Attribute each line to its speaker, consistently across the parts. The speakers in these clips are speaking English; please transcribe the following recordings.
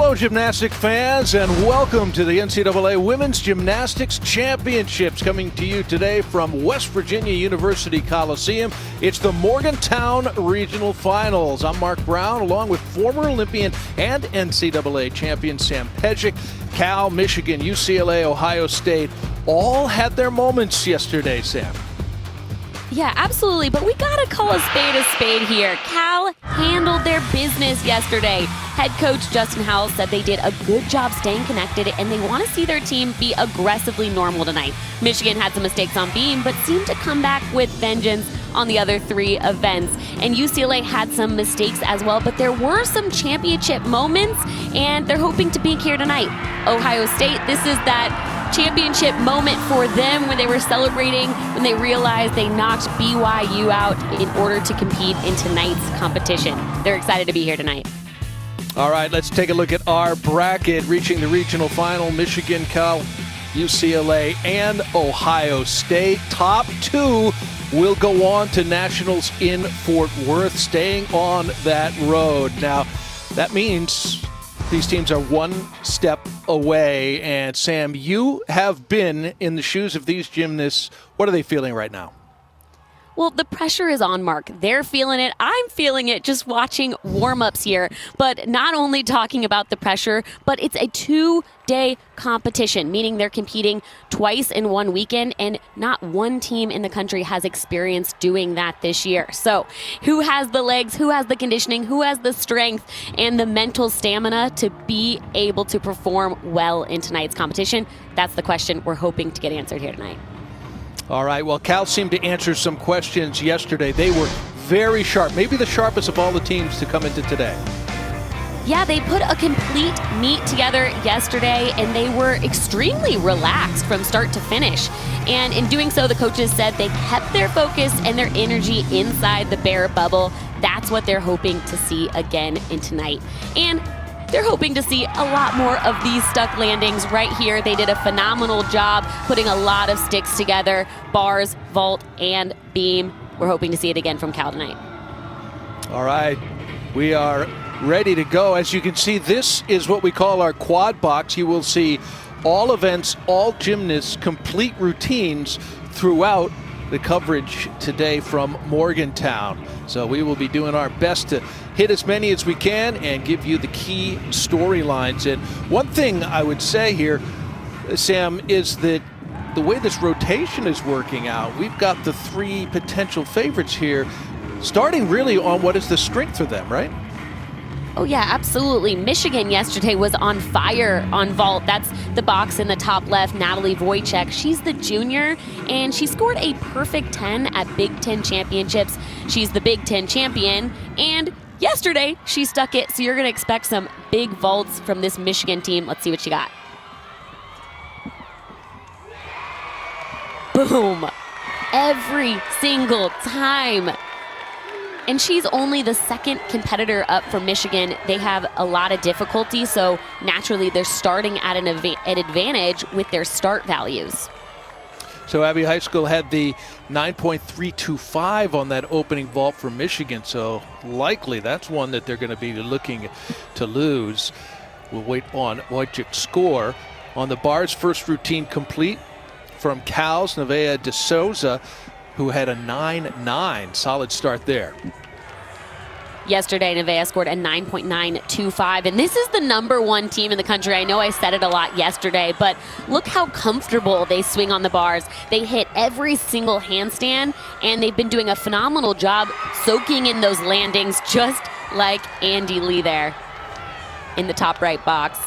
Speaker 1: Hello, gymnastic fans, and welcome to the NCAA Women's Gymnastics Championships, coming to you today from West Virginia University Coliseum. It's the Morgantown Regional Finals. I'm Mark Brown, along with former Olympian and NCAA champion Sam Pejic. Cal, Michigan, UCLA, Ohio State all had their moments yesterday, Sam.
Speaker 2: Yeah, absolutely, but we gotta call a spade here. Cal handled their business yesterday. Head coach Justin Howell said they did a good job staying connected and they want to see their team be aggressively normal tonight. Michigan had some mistakes on beam, but seemed to come back with vengeance on the other three events. And UCLA had some mistakes as well, but there were some championship moments, and they're hoping to be here tonight. Ohio State, this is that championship moment for them when they were celebrating, when they realized they knocked BYU out in order to compete in tonight's competition. They're excited to be here tonight.
Speaker 1: All right, let's take a look at our bracket. Reaching the regional final, Michigan, Cal, UCLA, and Ohio State. Top two will go on to nationals in Fort Worth, staying on that road. Now, that means these teams are one step away. And Sam, you have been in the shoes of these gymnasts. What are they feeling right now?
Speaker 2: Well, the pressure is on, Mark. They're feeling it. I'm feeling it just watching warm-ups here. But not only talking about the pressure, but it's a two-day competition, meaning they're competing twice in one weekend, and not one team in the country has experience doing that this year. So who has the legs, who has the conditioning, who has the strength and the mental stamina to be able to perform well in tonight's competition? That's the question we're hoping to get answered here tonight.
Speaker 1: All right, well, Cal seemed to answer some questions yesterday. They were very sharp, maybe the sharpest of all the teams to come into today.
Speaker 2: Yeah, they put a complete meet together yesterday, and they were extremely relaxed from start to finish. And in doing so, the coaches said they kept their focus and their energy inside the bear bubble. That's what they're hoping to see again in tonight. And they're hoping to see a lot more of these stuck landings right here. They did a phenomenal job putting a lot of sticks together, bars, vault, and beam. We're hoping to see it again from Cal tonight.
Speaker 1: All right, we are ready to go. As you can see, this is what we call our quad box. You will see all events, all gymnasts, complete routines throughout the coverage today from Morgantown. So we will be doing our best to hit as many as we can and give you the key storylines. And one thing I would say here, Sam, is that the way this rotation is working out, we've got the three potential favorites here, starting really on what is the strength for them, right?
Speaker 2: Oh yeah, absolutely. Michigan yesterday was on fire on vault. That's the box in the top left, Natalie Wojcik. She's the junior, and she scored a perfect 10 at Big Ten championships. She's the Big Ten champion, and yesterday she stuck it, so you're going to expect some big vaults from this Michigan team. Let's see what she got. Boom. Every single time. And she's only the second competitor up from Michigan. They have a lot of difficulty, so naturally they're starting at an advantage with their start values.
Speaker 1: So Abbey High School had the 9.325 on that opening vault for Michigan, so likely that's one that they're going to be looking to lose. We'll wait on Wojcik's score. On the bars, first routine complete from Cal's Nevaeh de Souza, who had a 9.9. Solid start there.
Speaker 2: Yesterday, Nevaeh scored a 9.925, and this is the #1 team in the country. I know I said it a lot yesterday, but look how comfortable they swing on the bars. They hit every single handstand, and they've been doing a phenomenal job soaking in those landings, just like Andy Lee there in the top right box.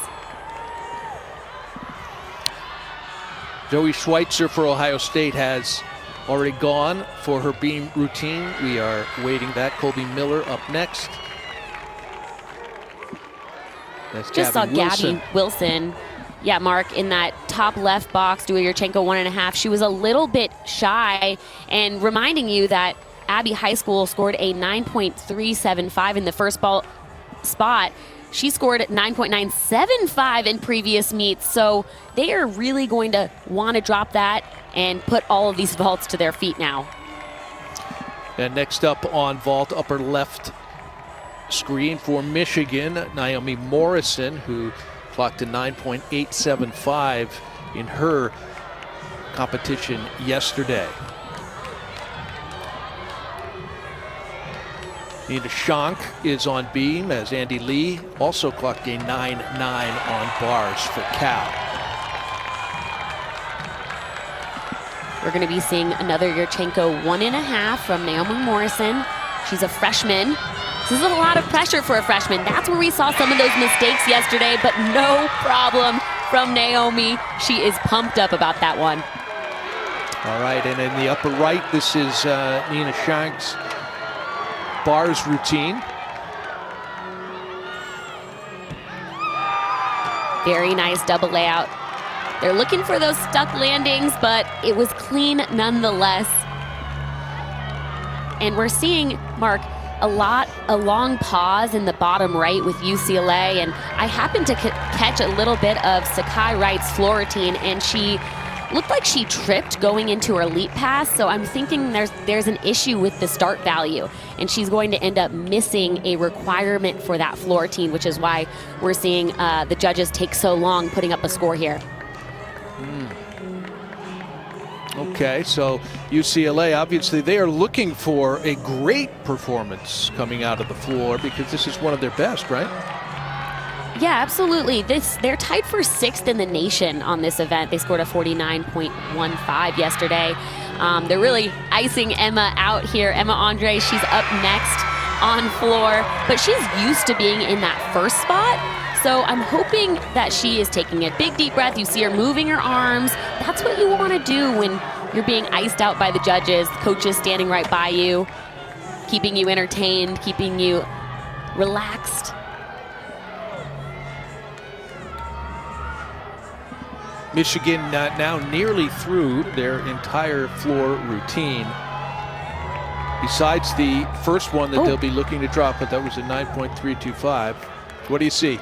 Speaker 1: Joey Schweitzer for Ohio State has already gone for her beam routine. We are waiting that. Colby Miller up next. That's
Speaker 2: Just saw Gabby Wilson. Yeah, Mark, in that top left box, do a Yurchenko 1.5. She was a little bit shy, and reminding you that Abbey High School scored a 9.375 in the first ball spot. She scored 9.975 in previous meets, so they are really going to want to drop that and put all of these vaults to their feet now.
Speaker 1: And next up on vault, upper left, screen for Michigan, Naomi Morrison, who clocked a 9.875 in her competition yesterday. Nina Schank is on beam as Andy Lee also clocked a 9.9 on bars for Cal.
Speaker 2: We're going to be seeing another Yurchenko 1.5 from Naomi Morrison. She's a freshman. This is a lot of pressure for a freshman. That's where we saw some of those mistakes yesterday, but no problem from Naomi. She is pumped up about that one.
Speaker 1: All right, and in the upper right, this is Nina Schank's bars routine.
Speaker 2: Very nice double layout. They're looking for those stuck landings, but it was clean nonetheless. And we're seeing, Mark, a long pause in the bottom right with UCLA, and I happened to catch a little bit of Sakai Wright's floor routine, and she looked like she tripped going into her leap pass, so I'm thinking there's an issue with the start value, and she's going to end up missing a requirement for that floor routine, which is why we're seeing the judges take so long putting up a score here.
Speaker 1: Okay, so UCLA, obviously they are looking for a great performance coming out of the floor because this is one of their best, right?
Speaker 2: Yeah, absolutely. They're tied for 6th in the nation on this event. They scored a 49.15 yesterday. They're really icing Emma out here. Emma Andre, she's up next on floor, but she's used to being in that first spot. So I'm hoping that she is taking a big deep breath. You see her moving her arms. That's what you want to do when you're being iced out by the judges. Coaches standing right by you, keeping you entertained, keeping you relaxed.
Speaker 1: Michigan now nearly through their entire floor routine. Besides the first one that they'll be looking to drop, but that was a 9.325. What do you see?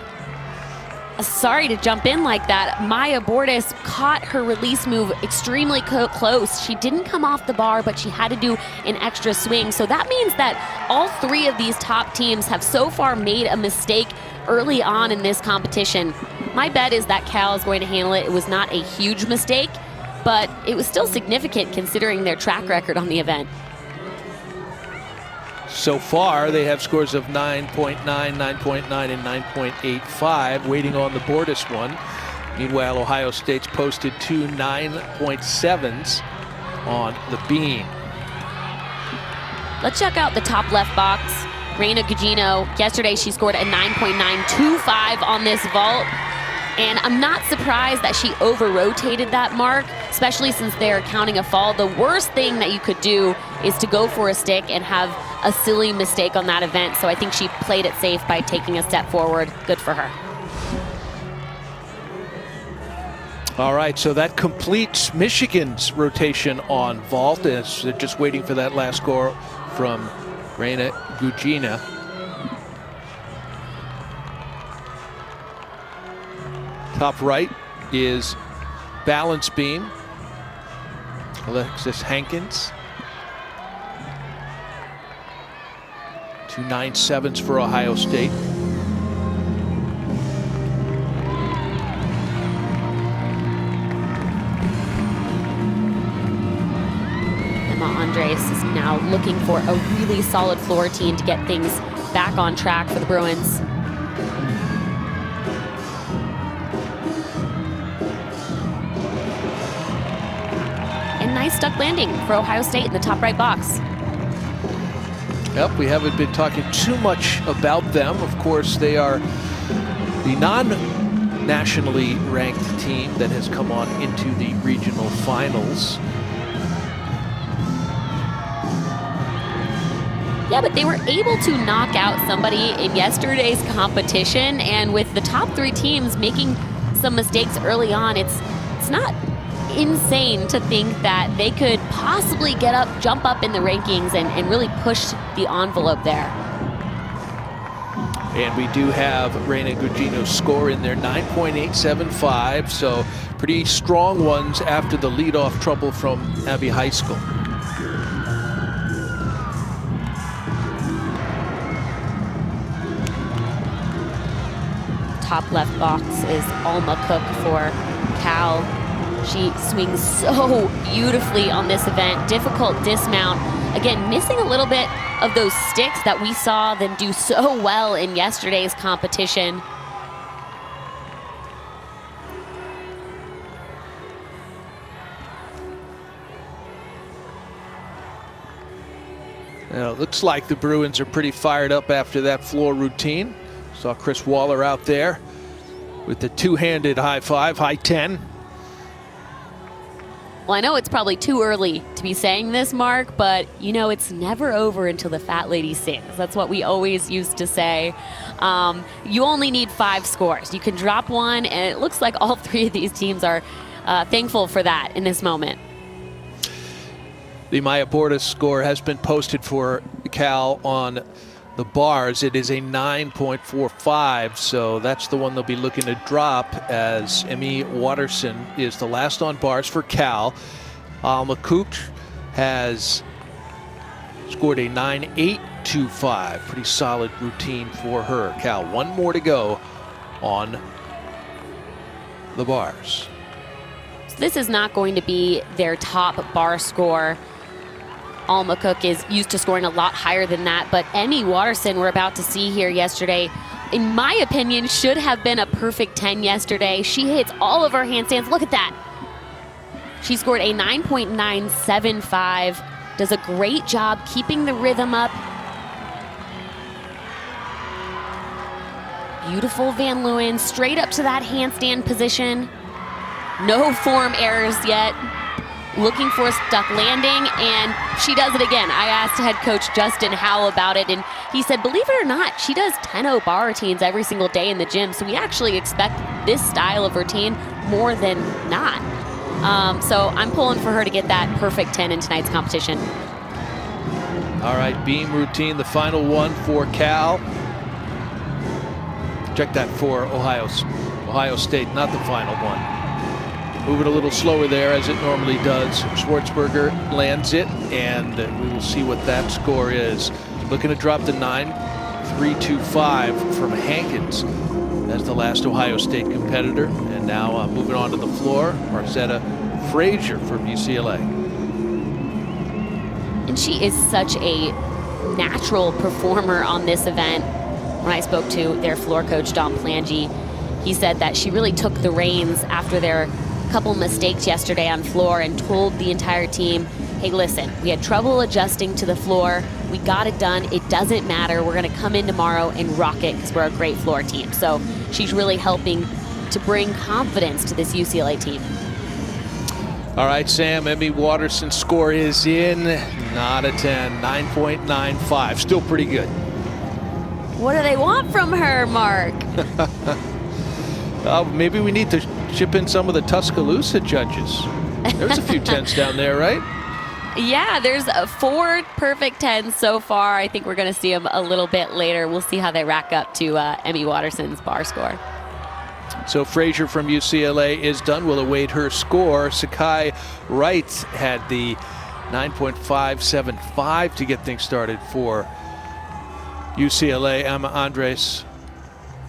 Speaker 2: Sorry to jump in like that. Maya Bordas caught her release move extremely close. She didn't come off the bar, but she had to do an extra swing. So that means that all 3 of these top teams have so far made a mistake early on in this competition. My bet is that Cal is going to handle it. It was not a huge mistake, but it was still significant considering their track record on the event.
Speaker 1: So far, they have scores of 9.9, 9.9, and 9.85, waiting on the Bordas one. Meanwhile, Ohio State's posted 2 9.7s on the beam.
Speaker 2: Let's check out the top left box. Reina Gugino, yesterday she scored a 9.925 on this vault. And I'm not surprised that she over-rotated that mark, especially since they're counting a fall. The worst thing that you could do is to go for a stick and have a silly mistake on that event. So I think she played it safe by taking a step forward. Good for her.
Speaker 1: All right, so that completes Michigan's rotation on vault as they're just waiting for that last score from Reina Gugino. Top right is balance beam. Alexis Hankins. 2 9.7s for Ohio State.
Speaker 2: Emma Andres is now looking for a really solid floor routine to get things back on track for the Bruins. Nice stuck landing for Ohio State in the top right box.
Speaker 1: Yep, we haven't been talking too much about them. Of course, they are the non-nationally ranked team that has come on into the regional finals.
Speaker 2: Yeah, but they were able to knock out somebody in yesterday's competition, and with the top 3 teams making some mistakes early on, it's not insane to think that they could possibly jump up in the rankings and really push the envelope there.
Speaker 1: And we do have Reina Gugino's score in there, 9.875, so pretty strong ones after the leadoff trouble from Abbey High School.
Speaker 2: top left box is Alma Cook for Cal. She swings so beautifully on this event. Difficult dismount. Again, missing a little bit of those sticks that we saw them do so well in yesterday's competition.
Speaker 1: Now, it looks like the Bruins are pretty fired up after that floor routine. Saw Chris Waller out there with the two-handed high five, high 10.
Speaker 2: Well, I know it's probably too early to be saying this, Mark, but you know, it's never over until the fat lady sings. That's what we always used to say. You only need 5 scores. You can drop one, and it looks like all 3 of these teams are thankful for that in this moment.
Speaker 1: The Maya Bordas score has been posted for Cal on the bars. It is a 9.45, so that's the one they'll be looking to drop, as Emmy Watterson is the last on bars for Cal. Alma Cook has scored a 9.825. Pretty solid routine for her. Cal, one more to go on the bars.
Speaker 2: So this is not going to be their top bar score. Alma Cook is used to scoring a lot higher than that, but Emmy Watterson, we're about to see here yesterday, in my opinion, should have been a perfect 10 yesterday. She hits all of her handstands. Look at that. She scored a 9.975, does a great job keeping the rhythm up. Beautiful Van Leeuwen, straight up to that handstand position. No form errors yet. Looking for a stuck landing, and she does it again. I asked head coach Justin Howell about it, and he said, believe it or not, she does 10-0 bar routines every single day in the gym, so we actually expect this style of routine more than not. So I'm pulling for her to get that perfect 10 in tonight's competition.
Speaker 1: All right, beam routine, the final one for Cal. Check that for Ohio State, not the final one. Moving a little slower there, as it normally does. Schwartzberger lands it, and we will see what that score is. Looking to drop the 9.325 from Hankins as the last Ohio State competitor. And now moving on to the floor, Marcetta Frazier from UCLA.
Speaker 2: And she is such a natural performer on this event. When I spoke to their floor coach, Don Plangy, he said that she really took the reins after their couple mistakes yesterday on floor and told the entire team, hey, listen, we had trouble adjusting to the floor. We got it done. It doesn't matter. We're going to come in tomorrow and rock it because we're a great floor team. So she's really helping to bring confidence to this UCLA team.
Speaker 1: All right, Sam, Emmy Watterson's score is in. Not a 10, 9.95. Still pretty good.
Speaker 2: What do they want from her, Mark?
Speaker 1: Maybe we need to chip in some of the Tuscaloosa judges. There's a few 10s down there, right?
Speaker 2: Yeah, there's 4 perfect 10s so far. I think we're going to see them a little bit later. We'll see how they rack up to Emmy Watterson's bar score.
Speaker 1: So Frazier from UCLA is done. We'll await her score. Sakai Wright had the 9.575 to get things started for UCLA. Emma Andres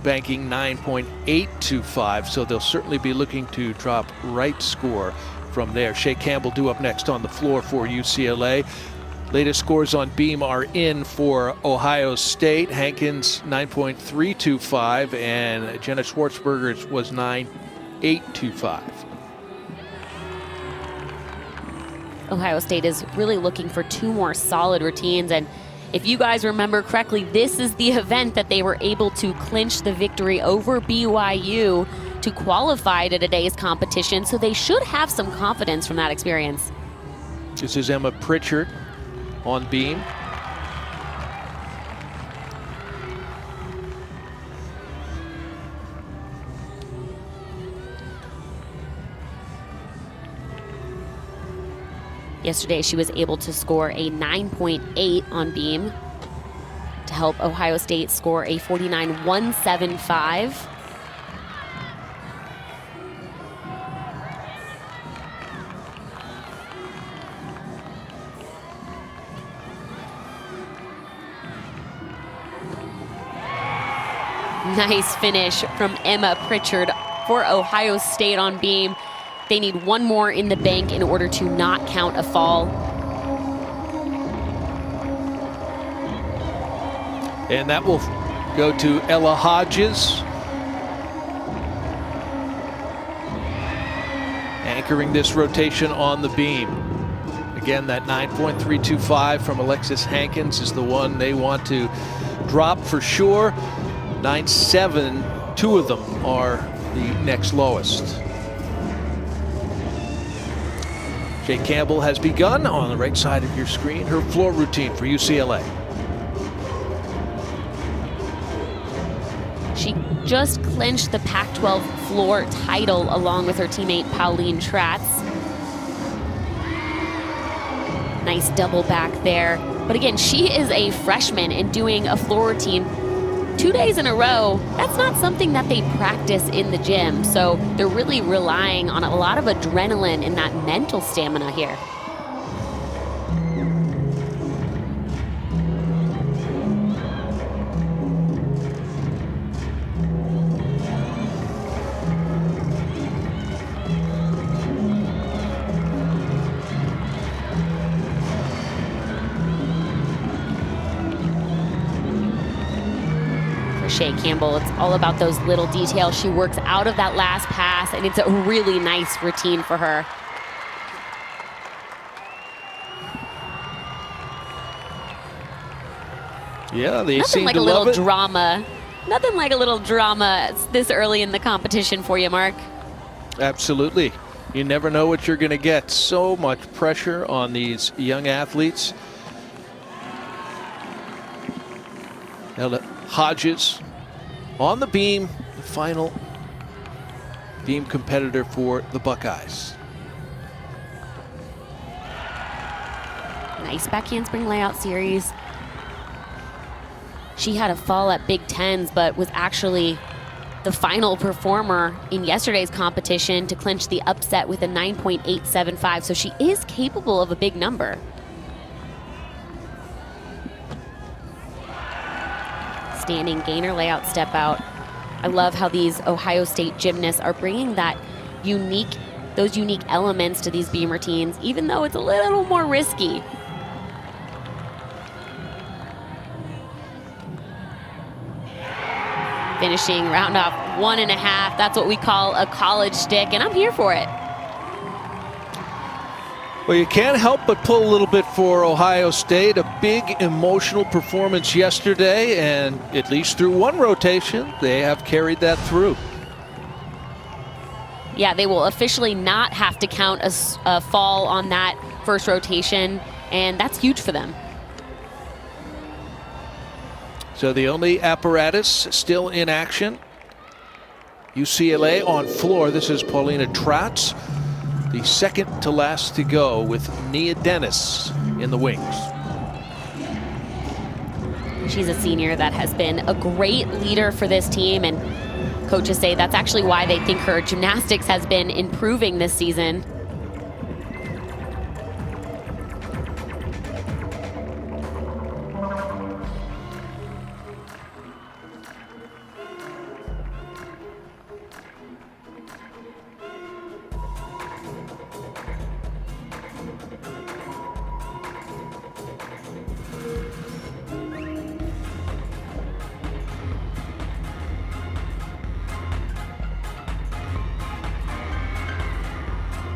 Speaker 1: banking 9.825, so they'll certainly be looking to drop Wright's score from there. Shea Campbell due up next on the floor for UCLA. Latest scores on beam are in for Ohio State. Hankins 9.325 and Jenna Schwartzberger's was 9.825.
Speaker 2: Ohio State is really looking for 2 more solid routines, and if you guys remember correctly, this is the event that they were able to clinch the victory over BYU to qualify to today's competition, so they should have some confidence from that experience.
Speaker 1: This is Emma Pritchard on beam.
Speaker 2: Yesterday, she was able to score a 9.8 on beam to help Ohio State score a 49.175. nice finish from Emma Pritchard for Ohio State on beam. They need one more in the bank in order to not count a fall.
Speaker 1: And that will go to Ella Hodges, anchoring this rotation on the beam. Again, that 9.325 from Alexis Hankins is the one they want to drop for sure. 9.7, two of them are the next lowest. Jay Campbell has begun on the right side of your screen her floor routine for UCLA.
Speaker 2: She just clinched the Pac-12 floor title along with her teammate Pauline Tratz. Nice double back there. But again, she is a freshman and doing a floor routine 2 days in a row. That's not something that they practice in the gym. So they're really relying on a lot of adrenaline and that mental stamina here. Shea Campbell, it's all about those little details. She works out of that last pass, and it's a really nice routine for her.
Speaker 1: Yeah, they
Speaker 2: Nothing
Speaker 1: seem
Speaker 2: like
Speaker 1: to
Speaker 2: a little
Speaker 1: love it.
Speaker 2: drama. Nothing like a little drama this early in the competition for you, Mark.
Speaker 1: Absolutely. You never know what you're going to get. So much pressure on these young athletes. Ella Hodges on the beam, the final beam competitor for the Buckeyes.
Speaker 2: Nice back handspring layout series. She had a fall at Big Tens, but was actually the final performer in yesterday's competition to clinch the upset with a 9.875, so she is capable of a big number. Standing gainer layout step out. I love how these Ohio State gymnasts are bringing those unique elements to these beam routines, even though it's a little more risky. Finishing round off 1.5. That's what we call a college stick, and I'm here for it.
Speaker 1: Well, you can't help but pull a little bit for Ohio State. A big emotional performance yesterday, and at least through one rotation, they have carried that through.
Speaker 2: Yeah, they will officially not have to count a fall on that first rotation, and that's huge for them.
Speaker 1: So the only apparatus still in action, UCLA on floor. This is Paulina Tratz, the second to last to go, with Nia Dennis in the wings.
Speaker 2: She's a senior that has been a great leader for this team, and coaches say that's actually why they think her gymnastics has been improving this season.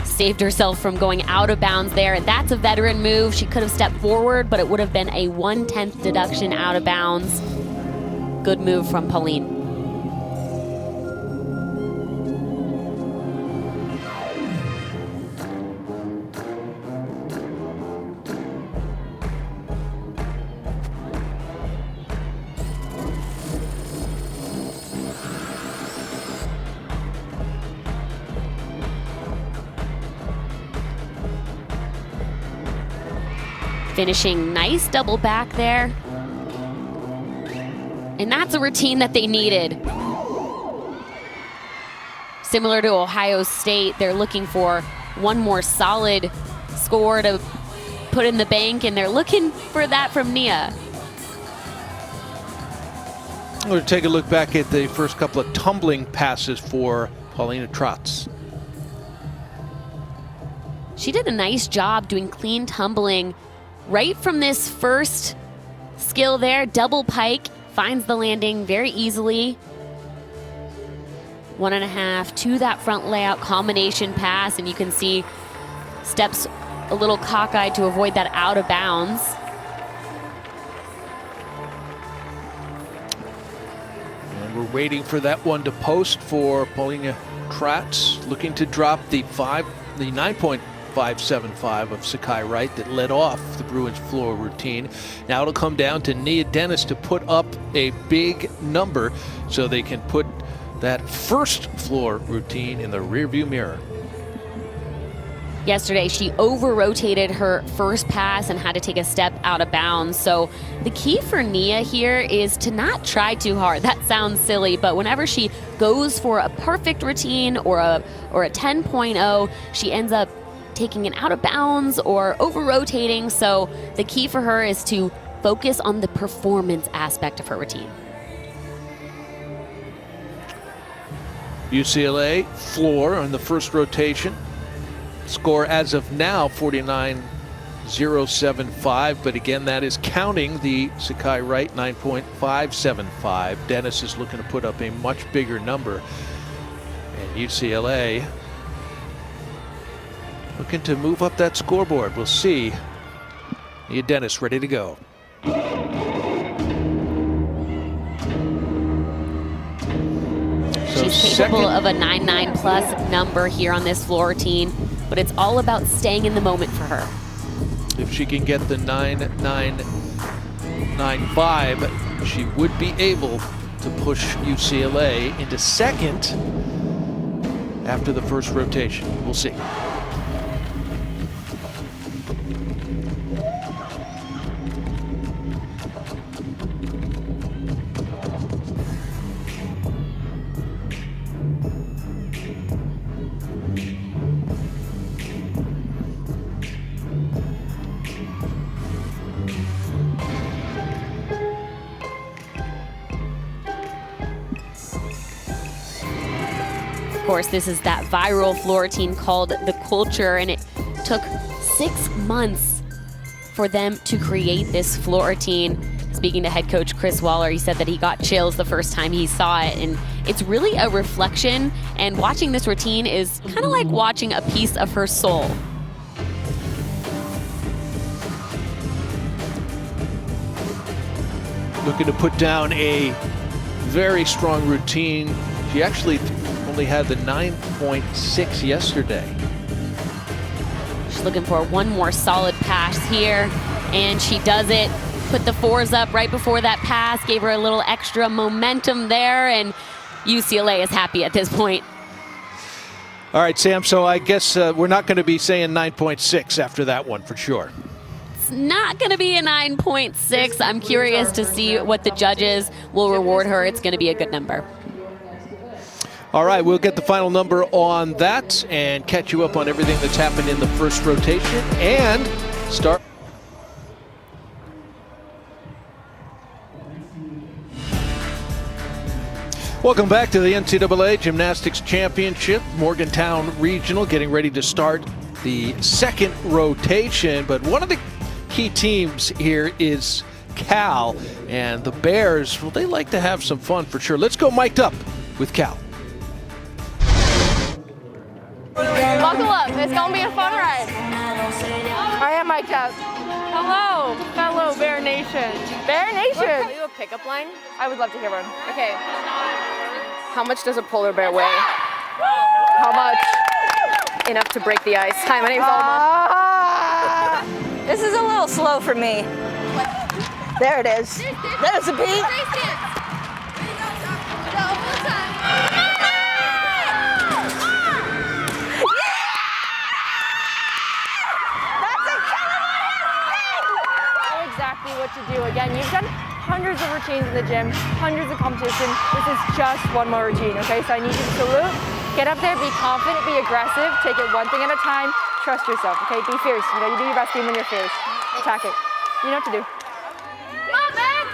Speaker 2: Saved herself from going out of bounds there, and that's a veteran move. She could have stepped forward, but it would have been a 1/10 deduction out of bounds. Good move from Pauline. Finishing nice double back there. And that's a routine that they needed. Similar to Ohio State, they're looking for one more solid score to put in the bank, and they're looking for that from Nia.
Speaker 1: We're going to take a look back at the first couple of tumbling passes for Paulina Trotz.
Speaker 2: She did a nice job doing clean tumbling right from this first skill there. Double pike, finds the landing very easily. 1.5 to that front layout combination pass, and you can see steps a little cockeyed to avoid that out of bounds.
Speaker 1: And we're waiting for that one to post for Paulina Trotz, looking to drop the 9.575 of Sakai Wright that led off the Bruins floor routine. Now it'll come down to Nia Dennis to put up a big number so they can put that first floor routine in the rearview mirror.
Speaker 2: Yesterday, she over-rotated her first pass and had to take a step out of bounds. So the key for Nia here is to not try too hard. That sounds silly, but whenever she goes for a perfect routine or a 10.0, she ends up taking an out of bounds or over-rotating. So the key for her is to focus on the performance aspect of her routine.
Speaker 1: UCLA floor on the first rotation. Score as of now 49.075, but again that is counting the Sakai Wright 9.575. Dennis is looking to put up a much bigger number, and UCLA looking to move up that scoreboard. We'll see. Nia Dennis ready to go.
Speaker 2: She's capable of a 9.9 plus number here on this floor routine, but it's all about staying in the moment for her.
Speaker 1: If she can get the 9.995, she would be able to push UCLA into second after the first rotation. We'll see.
Speaker 2: Of course, this is that viral floor routine called The Culture, and it took 6 months for them to create this floor routine. Speaking to head coach Chris Waller, he said that he got chills the first time he saw it, and it's really a reflection, and watching this routine is kind of like watching a piece of her soul.
Speaker 1: Looking to put down a very strong routine. She actually only had the 9.6 yesterday.
Speaker 2: She's looking for one more solid pass here, and she does it. Put the fours up right before that pass, gave her a little extra momentum there, and UCLA is happy at this point.
Speaker 1: All right, Sam, so I guess we're not going to be saying 9.6 after that one for sure.
Speaker 2: It's not going to be a 9.6. I'm curious to see what the judges will reward her. It's going to be a good number.
Speaker 1: All right, we'll get the final number on that and catch you up on everything that's happened in the first rotation and start. Welcome back to the NCAA Gymnastics Championship, Morgantown Regional, getting ready to start the second rotation. But one of the key teams here is Cal, and the Bears, well, they like to have some fun for sure. Let's go mic'd up with Cal.
Speaker 3: Buckle up, it's gonna be a fun ride. I am mic'd up. Hello, fellow Bear Nation. Bear Nation! Are you a pickup line? I would love to hear one. Okay. How much does a polar bear weigh? How much? Enough to break the ice. Hi, my name's Alma.
Speaker 4: This is a little slow for me. There it is. There's a beat.
Speaker 3: Exactly what to do. Again, you've done hundreds of routines in the gym, hundreds of competition. This is just one more routine, okay? So I need you to salute, get up there, be confident, be aggressive, take it one thing at a time, trust yourself, okay? Be fierce. You know, you do your best even when you're fierce. Attack it. You know what to do. Come on, man!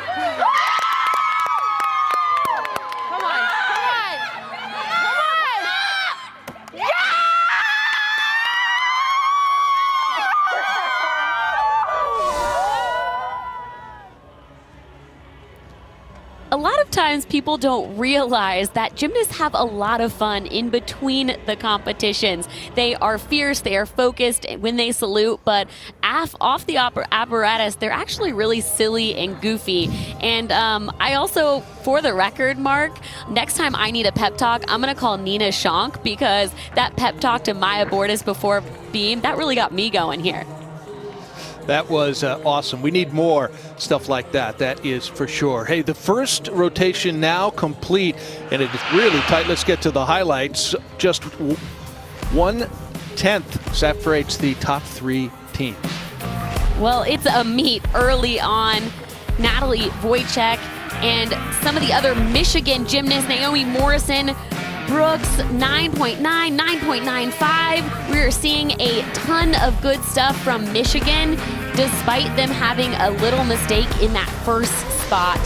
Speaker 2: times people don't realize that gymnasts have a lot of fun in between the competitions. They are fierce, they are focused when they salute, but off the apparatus, they're actually really silly and goofy. And I also, for the record, Mark, next time I need a pep talk, I'm going to call Nina Schonk, because that pep talk to Maya Bordas before beam, that really got me going here.
Speaker 1: That was awesome. We need more stuff like that. That is for sure. Hey, the first rotation now complete, and it is really tight. Let's get to the highlights. Just 1/10 separates the top 3 teams.
Speaker 2: Well, it's a meet early on. Natalie Wojcik and some of the other Michigan gymnasts, Naomi Morrison, Brooks, 9.9, 9.95. We're seeing a ton of good stuff from Michigan, despite them having a little mistake in that first spot.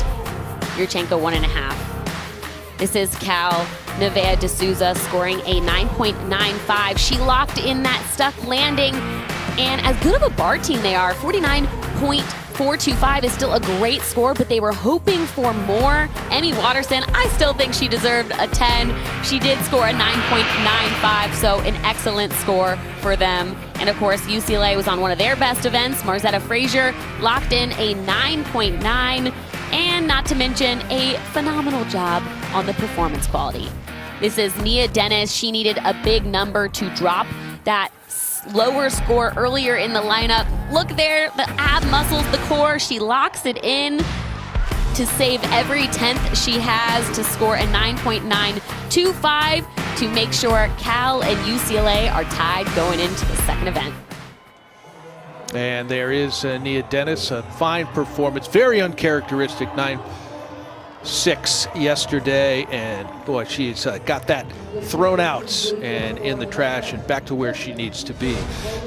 Speaker 2: Yurchenko 1.5. This is Cal Nevaeh D'Souza scoring a 9.95. She locked in that stuck landing, and as good of a bar team they are, 49.425 is still a great score, but they were hoping for more. Emmy Watterson, I still think she deserved a 10. She did score a 9.95, so an excellent score for them. And of course, UCLA was on one of their best events. Marzetta Frazier locked in a 9.9, and not to mention a phenomenal job on the performance quality. This is Nia Dennis. She needed a big number to drop that lower score earlier in the lineup. Look there, the ab muscles, the core. She locks it in to save every 10th she has to score a 9.925 to make sure Cal and UCLA are tied going into the second event.
Speaker 1: And there is Nia Dennis, a fine performance, very uncharacteristic, 9.6 yesterday, and boy, she's got that thrown out and in the trash and back to where she needs to be.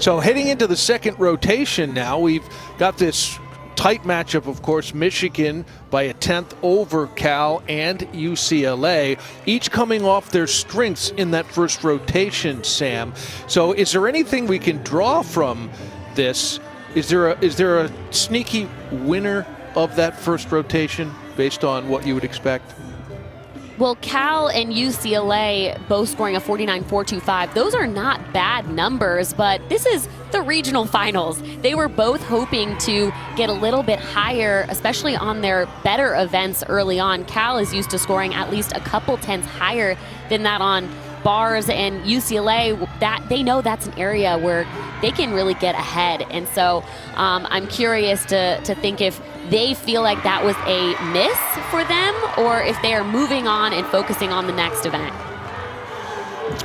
Speaker 1: So heading into the second rotation now, we've got this tight matchup, of course, Michigan by a 10th over Cal and UCLA, each coming off their strengths in that first rotation, Sam. So is there anything we can draw from this? Is there a sneaky winner of that first rotation based on what you would expect?
Speaker 2: Well, Cal and UCLA both scoring a 49.425. Those are not bad numbers, but this is the regional finals. They were both hoping to get a little bit higher, especially on their better events early on. Cal is used to scoring at least a couple tenths higher than that on bars, and UCLA, that they know that's an area where they can really get ahead. And so I'm curious to think if they feel like that was a miss for them, or if they are moving on and focusing on the next event.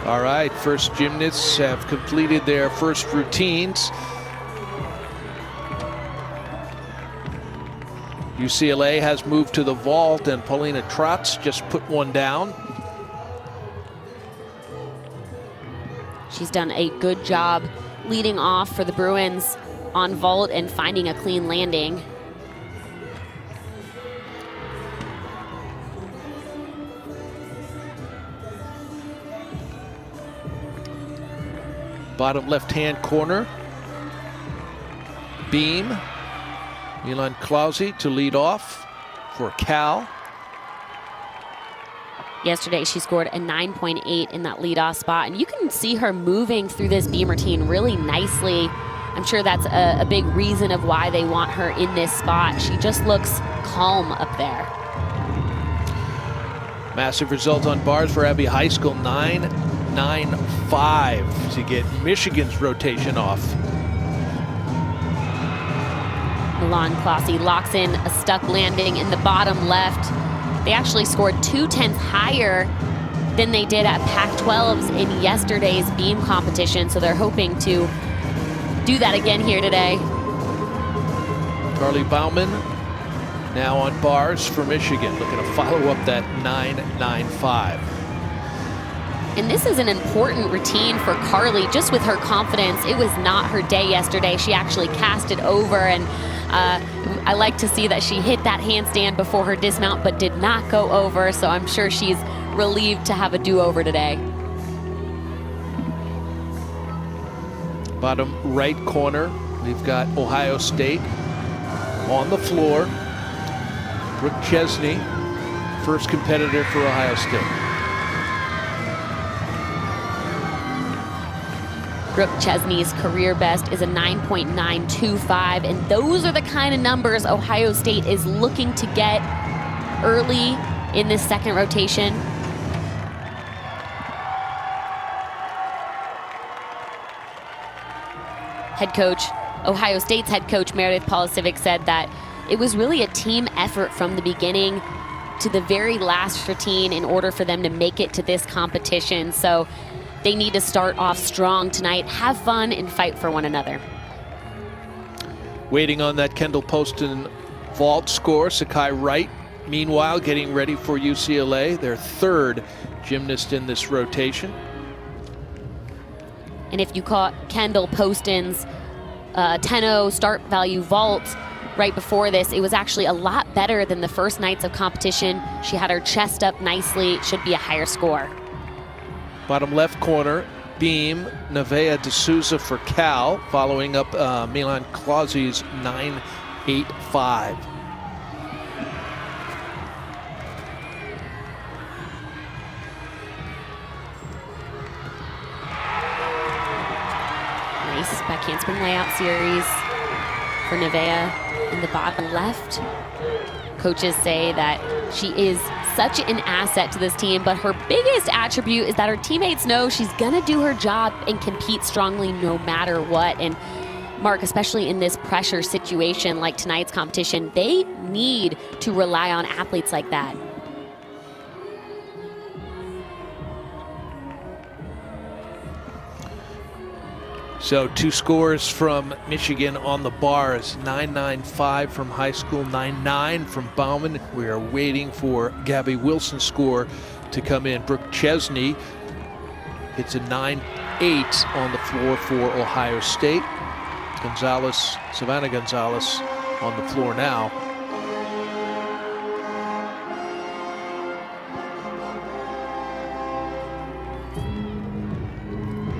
Speaker 1: All right, first gymnasts have completed their first routines. UCLA has moved to the vault, and Paulina Trotz just put one down.
Speaker 2: She's done a good job leading off for the Bruins on vault and finding a clean landing.
Speaker 1: Bottom left-hand corner. Beam. Milan Klausi to lead off for Cal.
Speaker 2: Yesterday, she scored a 9.8 in that leadoff spot, and you can see her moving through this beam routine really nicely. I'm sure that's a big reason of why they want her in this spot. She just looks calm up there.
Speaker 1: Massive result on bars for Abbey High School, 9.95 to get Michigan's rotation off.
Speaker 2: Milan Klausi locks in a stuck landing in the bottom left. They actually scored 2 tenths higher than they did at Pac-12s in yesterday's beam competition, so they're hoping to do that again here today.
Speaker 1: Carly Bauman now on bars for Michigan, looking to follow up that 9.95.
Speaker 2: And this is an important routine for Carly, just with her confidence. It was not her day yesterday. She actually cast it over, and I like to see that she hit that handstand before her dismount, but did not go over, so I'm sure she's relieved to have a do-over today.
Speaker 1: Bottom right corner, we've got Ohio State on the floor. Brooke Chesney first competitor for Ohio State.
Speaker 2: Brooke Chesney's career best is a 9.925, and those are the kind of numbers Ohio State is looking to get early in this second rotation. Head coach, Ohio State's head coach Meredith Polisiewicz said that it was really a team effort from the beginning to the very last routine in order for them to make it to this competition. So they need to start off strong tonight, have fun, and fight for one another.
Speaker 1: Waiting on that Kendall Poston vault score, Sakai Wright, meanwhile, getting ready for UCLA, their third gymnast in this rotation.
Speaker 2: And if you caught Kendall Poston's 10-0 start value vault right before this, it was actually a lot better than the first nights of competition. She had her chest up nicely. It should be a higher score.
Speaker 1: Bottom left corner, beam, Nevaeh D'Souza for Cal, following up Milan Clause's 9.85.
Speaker 2: Nice back handspring layout series for Nevaeh in the bottom left. Coaches say that she is such an asset to this team, but her biggest attribute is that her teammates know she's gonna do her job and compete strongly no matter what. And Mark, especially in this pressure situation like tonight's competition, they need to rely on athletes like that.
Speaker 1: So 2 scores from Michigan on the bars, 9.95 from high school, 9.9 from Bauman. We are waiting for Gabby Wilson's score to come in. Brooke Chesney hits a 9.8 on the floor for Ohio State. Savannah Gonzalez on the floor now.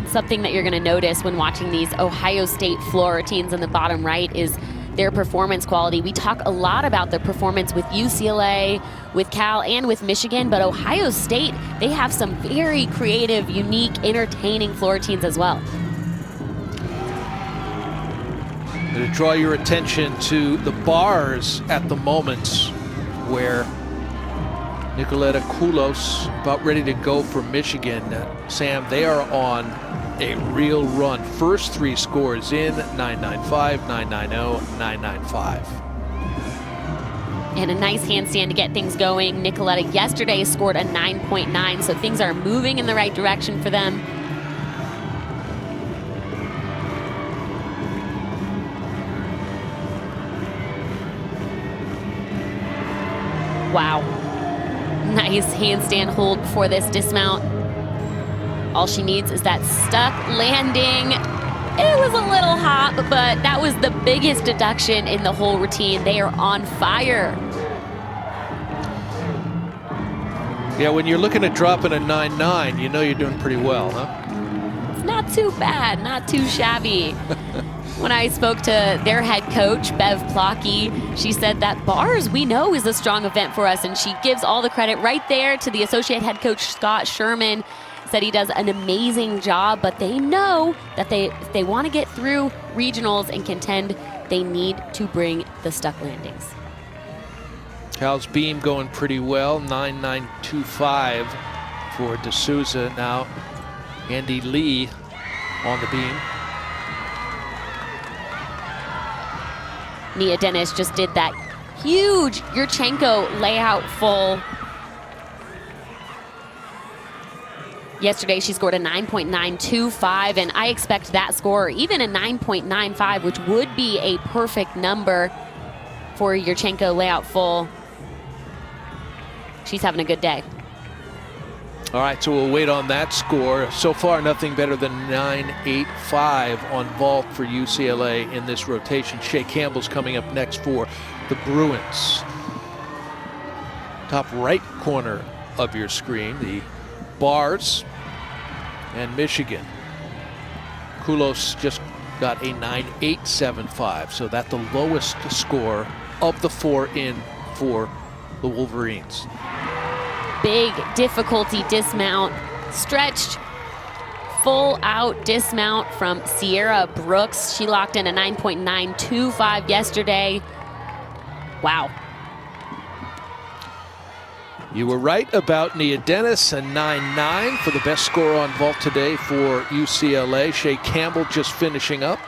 Speaker 2: Something that you're going to notice when watching these Ohio State floor routines in the bottom right is their performance quality. We talk a lot about the performance with UCLA, with Cal, and with Michigan, but Ohio State, they have some very creative, unique, entertaining floor routines as well.
Speaker 1: I'm going to draw your attention to the bars at the moment where Nicoletta Koulos about ready to go for Michigan. Sam, they are on a real run. First 3 scores in, 9.95, 9.90, 9.95.
Speaker 2: And a nice handstand to get things going. Nicoletta yesterday scored a 9.9, so things are moving in the right direction for them. Wow. Nice handstand hold before this dismount. All she needs is that stuck landing. It was a little hot, but that was the biggest deduction in the whole routine. They are on fire.
Speaker 1: Yeah, when you're looking at dropping a 9.9, you know you're doing pretty well, huh?
Speaker 2: It's not too bad, not too shabby. When I spoke to their head coach, Bev Plocky, she said that bars we know is a strong event for us, and she gives all the credit right there to the associate head coach, Scott Sherman. Said he does an amazing job, but they know that if they want to get through regionals and contend, they need to bring the stuck landings.
Speaker 1: Cal's beam going pretty well, 9.925 for D'Souza. Now Andy Lee on the beam.
Speaker 2: Nia Dennis just did that huge Yurchenko layout full. Yesterday, she scored a 9.925, and I expect that score, or even a 9.95, which would be a perfect number for Yurchenko layout full. She's having a good day.
Speaker 1: All right, so we'll wait on that score. So far, nothing better than 9.85 on vault for UCLA in this rotation. Shea Campbell's coming up next for the Bruins. Top right corner of your screen, the bars and Michigan. Koulos just got a 9.875, so that's the lowest score of the 4 in for the Wolverines.
Speaker 2: big difficulty dismount. Stretched full out dismount from Sierra Brooks. She locked in a 9.925 yesterday. Wow.
Speaker 1: You were right about Nia Dennis, a 9.9 for the best score on vault today for UCLA. Shea Campbell just finishing up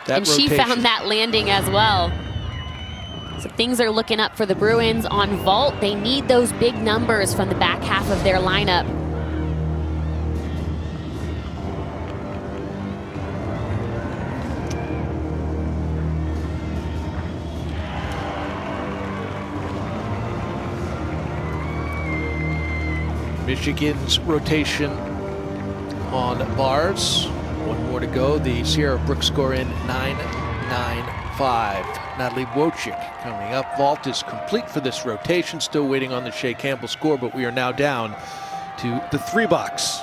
Speaker 1: that
Speaker 2: and
Speaker 1: rotation.
Speaker 2: She found that landing as well. So things are looking up for the Bruins on vault. They need those big numbers from the back half of their lineup.
Speaker 1: Michigan's rotation on bars. One more to go. The Sierra Brooks score in 9.95. Natalie Wojcik coming up. Vault is complete for this rotation. Still waiting on the Shea Campbell score, but we are now down to the 3 box.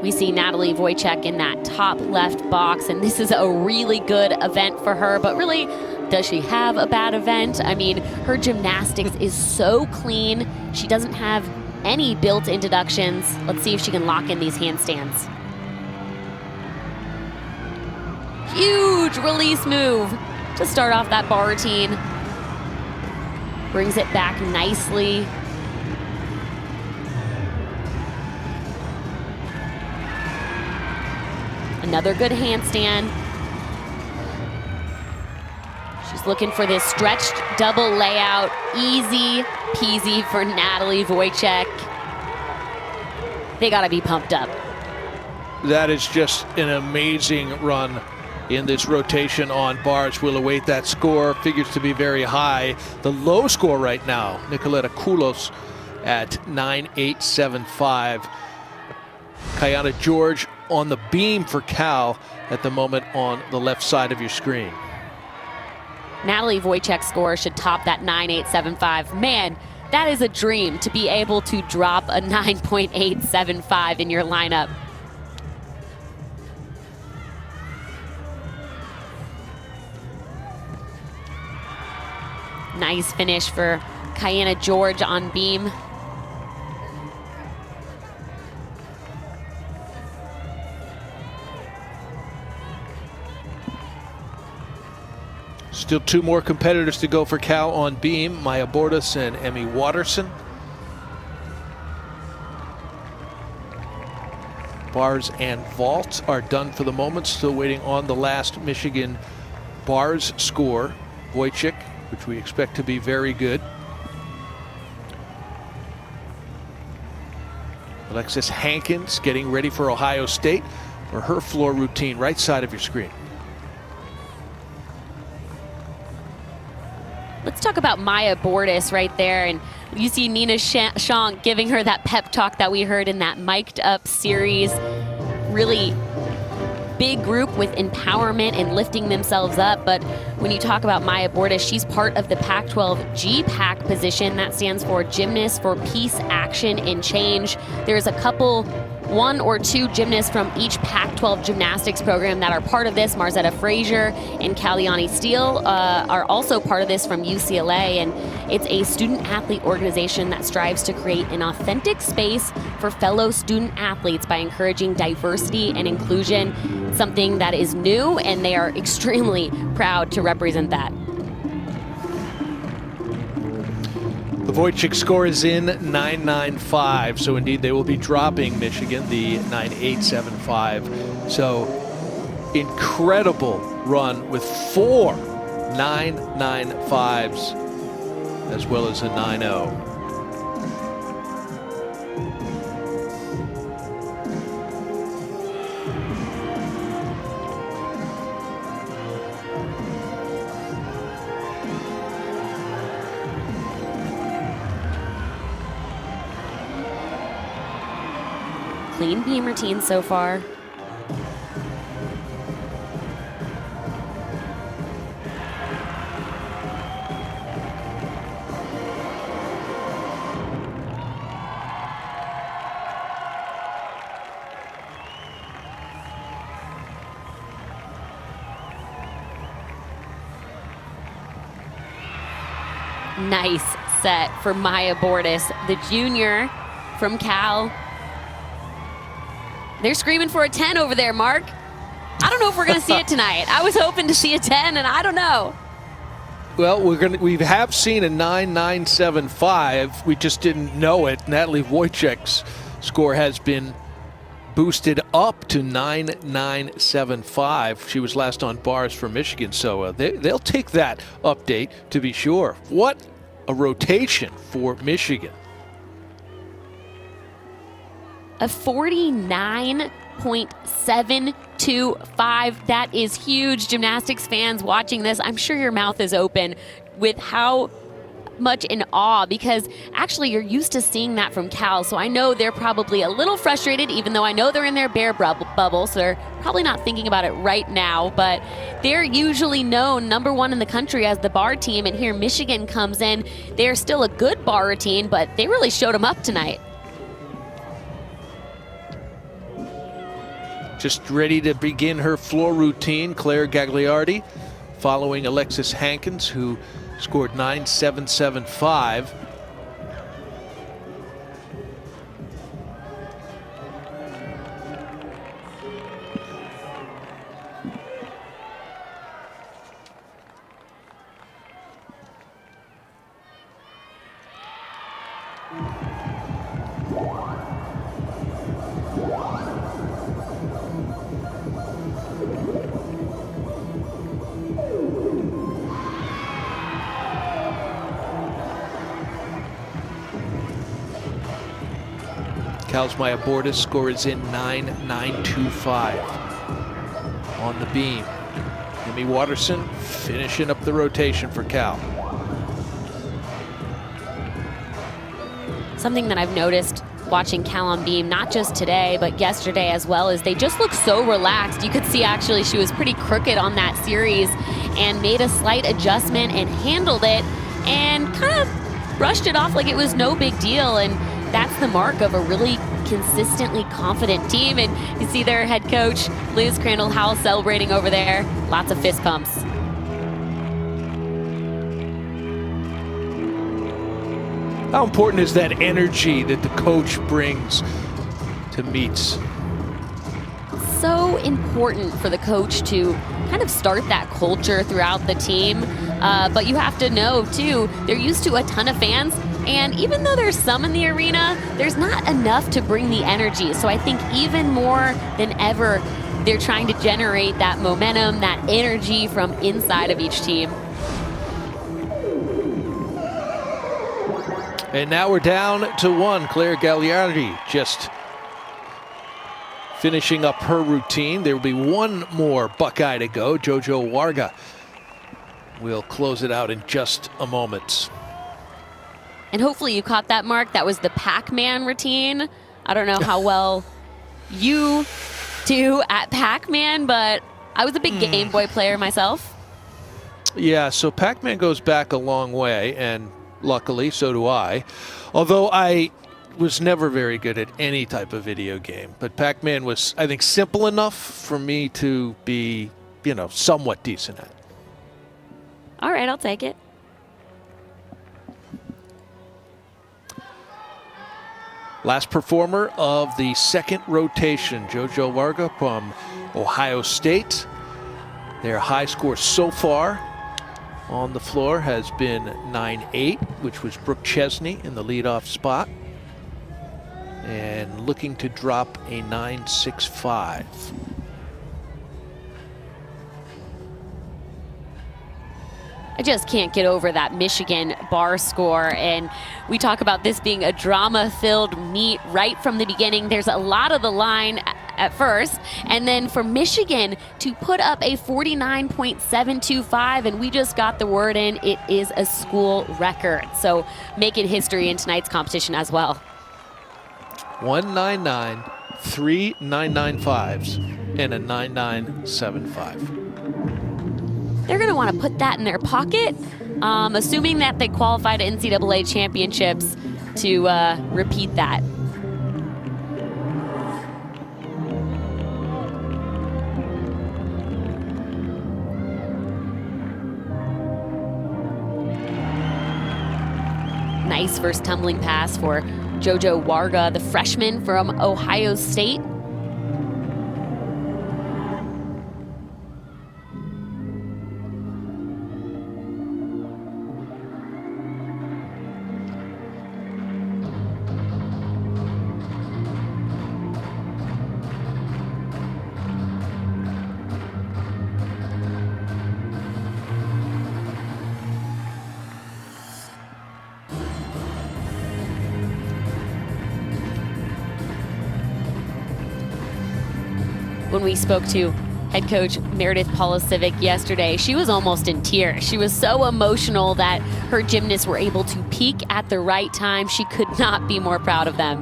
Speaker 2: We see Natalie Wojcik in that top left box, and this is a really good event for her, but really, does she have a bad event? I mean, her gymnastics is so clean. She doesn't have any built-in deductions. Let's see if she can lock in these handstands. Huge release move to start off that bar routine. Brings it back nicely. Another good handstand. She's looking for this stretched double layout. Easy peasy for Natalie Wojcik. They gotta be pumped up.
Speaker 1: That is just an amazing run in this rotation on bars. We'll await that score. Figures to be very high. The low score right now, Nicoleta Koulos at 9.875. Kayana George on the beam for Cal at the moment on the left side of your screen.
Speaker 2: Natalie Wojcik's score should top that 9.875. Man, that is a dream to be able to drop a 9.875 in your lineup. Nice finish for Kayana George on beam.
Speaker 1: Still 2 more competitors to go for Cal on beam, Maya Bordas and Emmy Watterson. Bars and vault are done for the moment. Still waiting on the last Michigan bars score. Wojcik, which we expect to be very good. Alexis Hankins getting ready for Ohio State for her floor routine, right side of your screen.
Speaker 2: Let's talk about Maya Bordas right there. And you see Nina Shank giving her that pep talk that we heard in that mic'd up series. Really big group with empowerment and lifting themselves up. But when you talk about Maya Bordas, she's part of the Pac-12 GPAC position. That stands for Gymnasts for Peace, Action, and Change. There's a couple, 1 or 2 gymnasts from each Pac-12 gymnastics program that are part of this. Marzetta Frazier and Kaliani Steele are also part of this from UCLA, and it's a student-athlete organization that strives to create an authentic space for fellow student athletes by encouraging diversity and inclusion, something that is new, and they are extremely proud to represent that.
Speaker 1: The Wojcik score is in 9.95, so indeed they will be dropping Michigan the 9.875. So incredible run with 4 9.95s as well as a 9.0.
Speaker 2: Clean beam routine so far. Nice set for Maya Bordas, the junior from Cal. They're screaming for a 10 over there, Mark. I don't know if we're going to see it tonight. I was hoping to see a 10, and I don't know.
Speaker 1: Well, we have seen a 9.975. We just didn't know it. Natalie Wojcik's score has been boosted up to 9.975. She was last on bars for Michigan, so they'll take that update to be sure. What a rotation for Michigan.
Speaker 2: A 49.725. That is huge. Gymnastics fans watching this, I'm sure your mouth is open with how much in awe, because actually you're used to seeing that from Cal. So I know they're probably a little frustrated, even though I know they're in their bear bubble. So they're probably not thinking about it right now, but they're usually known #1 in the country as the bar team. And here Michigan comes in. They're still a good bar routine, but they really showed them up tonight.
Speaker 1: Just ready to begin her floor routine, Claire Gagliardi, following Alexis Hankins, who scored 9.775. Cal's Maya Bordas score is in 9.925 on the beam. Amy Watterson finishing up the rotation for Cal.
Speaker 2: Something that I've noticed watching Cal on beam, not just today, but yesterday as well, is they just look so relaxed. You could see actually she was pretty crooked on that series and made a slight adjustment and handled it and kind of brushed it off like it was no big deal. And that's the mark of a really consistently confident team. And you see their head coach, Liz Crandall-Howell, celebrating over there. Lots of fist pumps.
Speaker 1: How important is that energy that the coach brings to meets?
Speaker 2: So important for the coach to kind of start that culture throughout the team. But you have to know, too, they're used to a ton of fans. And even though there's some in the arena, there's not enough to bring the energy. So I think even more than ever, they're trying to generate that momentum, that energy from inside of each team.
Speaker 1: And now we're down to 1. Claire Gagliardi just finishing up her routine. There will be one more Buckeye to go. JoJo Warga will close it out in just a moment.
Speaker 2: And hopefully you caught that, Mark. That was the Pac-Man routine. I don't know how well you do at Pac-Man, but I was a big Game Boy player myself.
Speaker 1: Yeah, so Pac-Man goes back a long way, and luckily, so do I. Although I was never very good at any type of video game. But Pac-Man was, I think, simple enough for me to be, you know, somewhat decent at.
Speaker 2: All right, I'll take it.
Speaker 1: Last performer of the second rotation, JoJo Warga from Ohio State. Their high score so far on the floor has been 9.8, which was Brooke Chesney in the leadoff spot. And looking to drop a 9.65.
Speaker 2: I just can't get over that Michigan bar score. And we talk about this being a drama-filled meet right from the beginning. There's a lot of the line at first. And then for Michigan to put up a 49.725, and we just got the word in, it is a school record. So making history in tonight's competition as well.
Speaker 1: 199, 3 995s, and a 9975.
Speaker 2: They're going to want to put that in their pocket, assuming that they qualify to NCAA championships, to repeat that. Nice first tumbling pass for JoJo Warga, the freshman from Ohio State. When we spoke to head coach Meredith Polisiewicz yesterday, she was almost in tears. She was so emotional that her gymnasts were able to peak at the right time. She could not be more proud of them.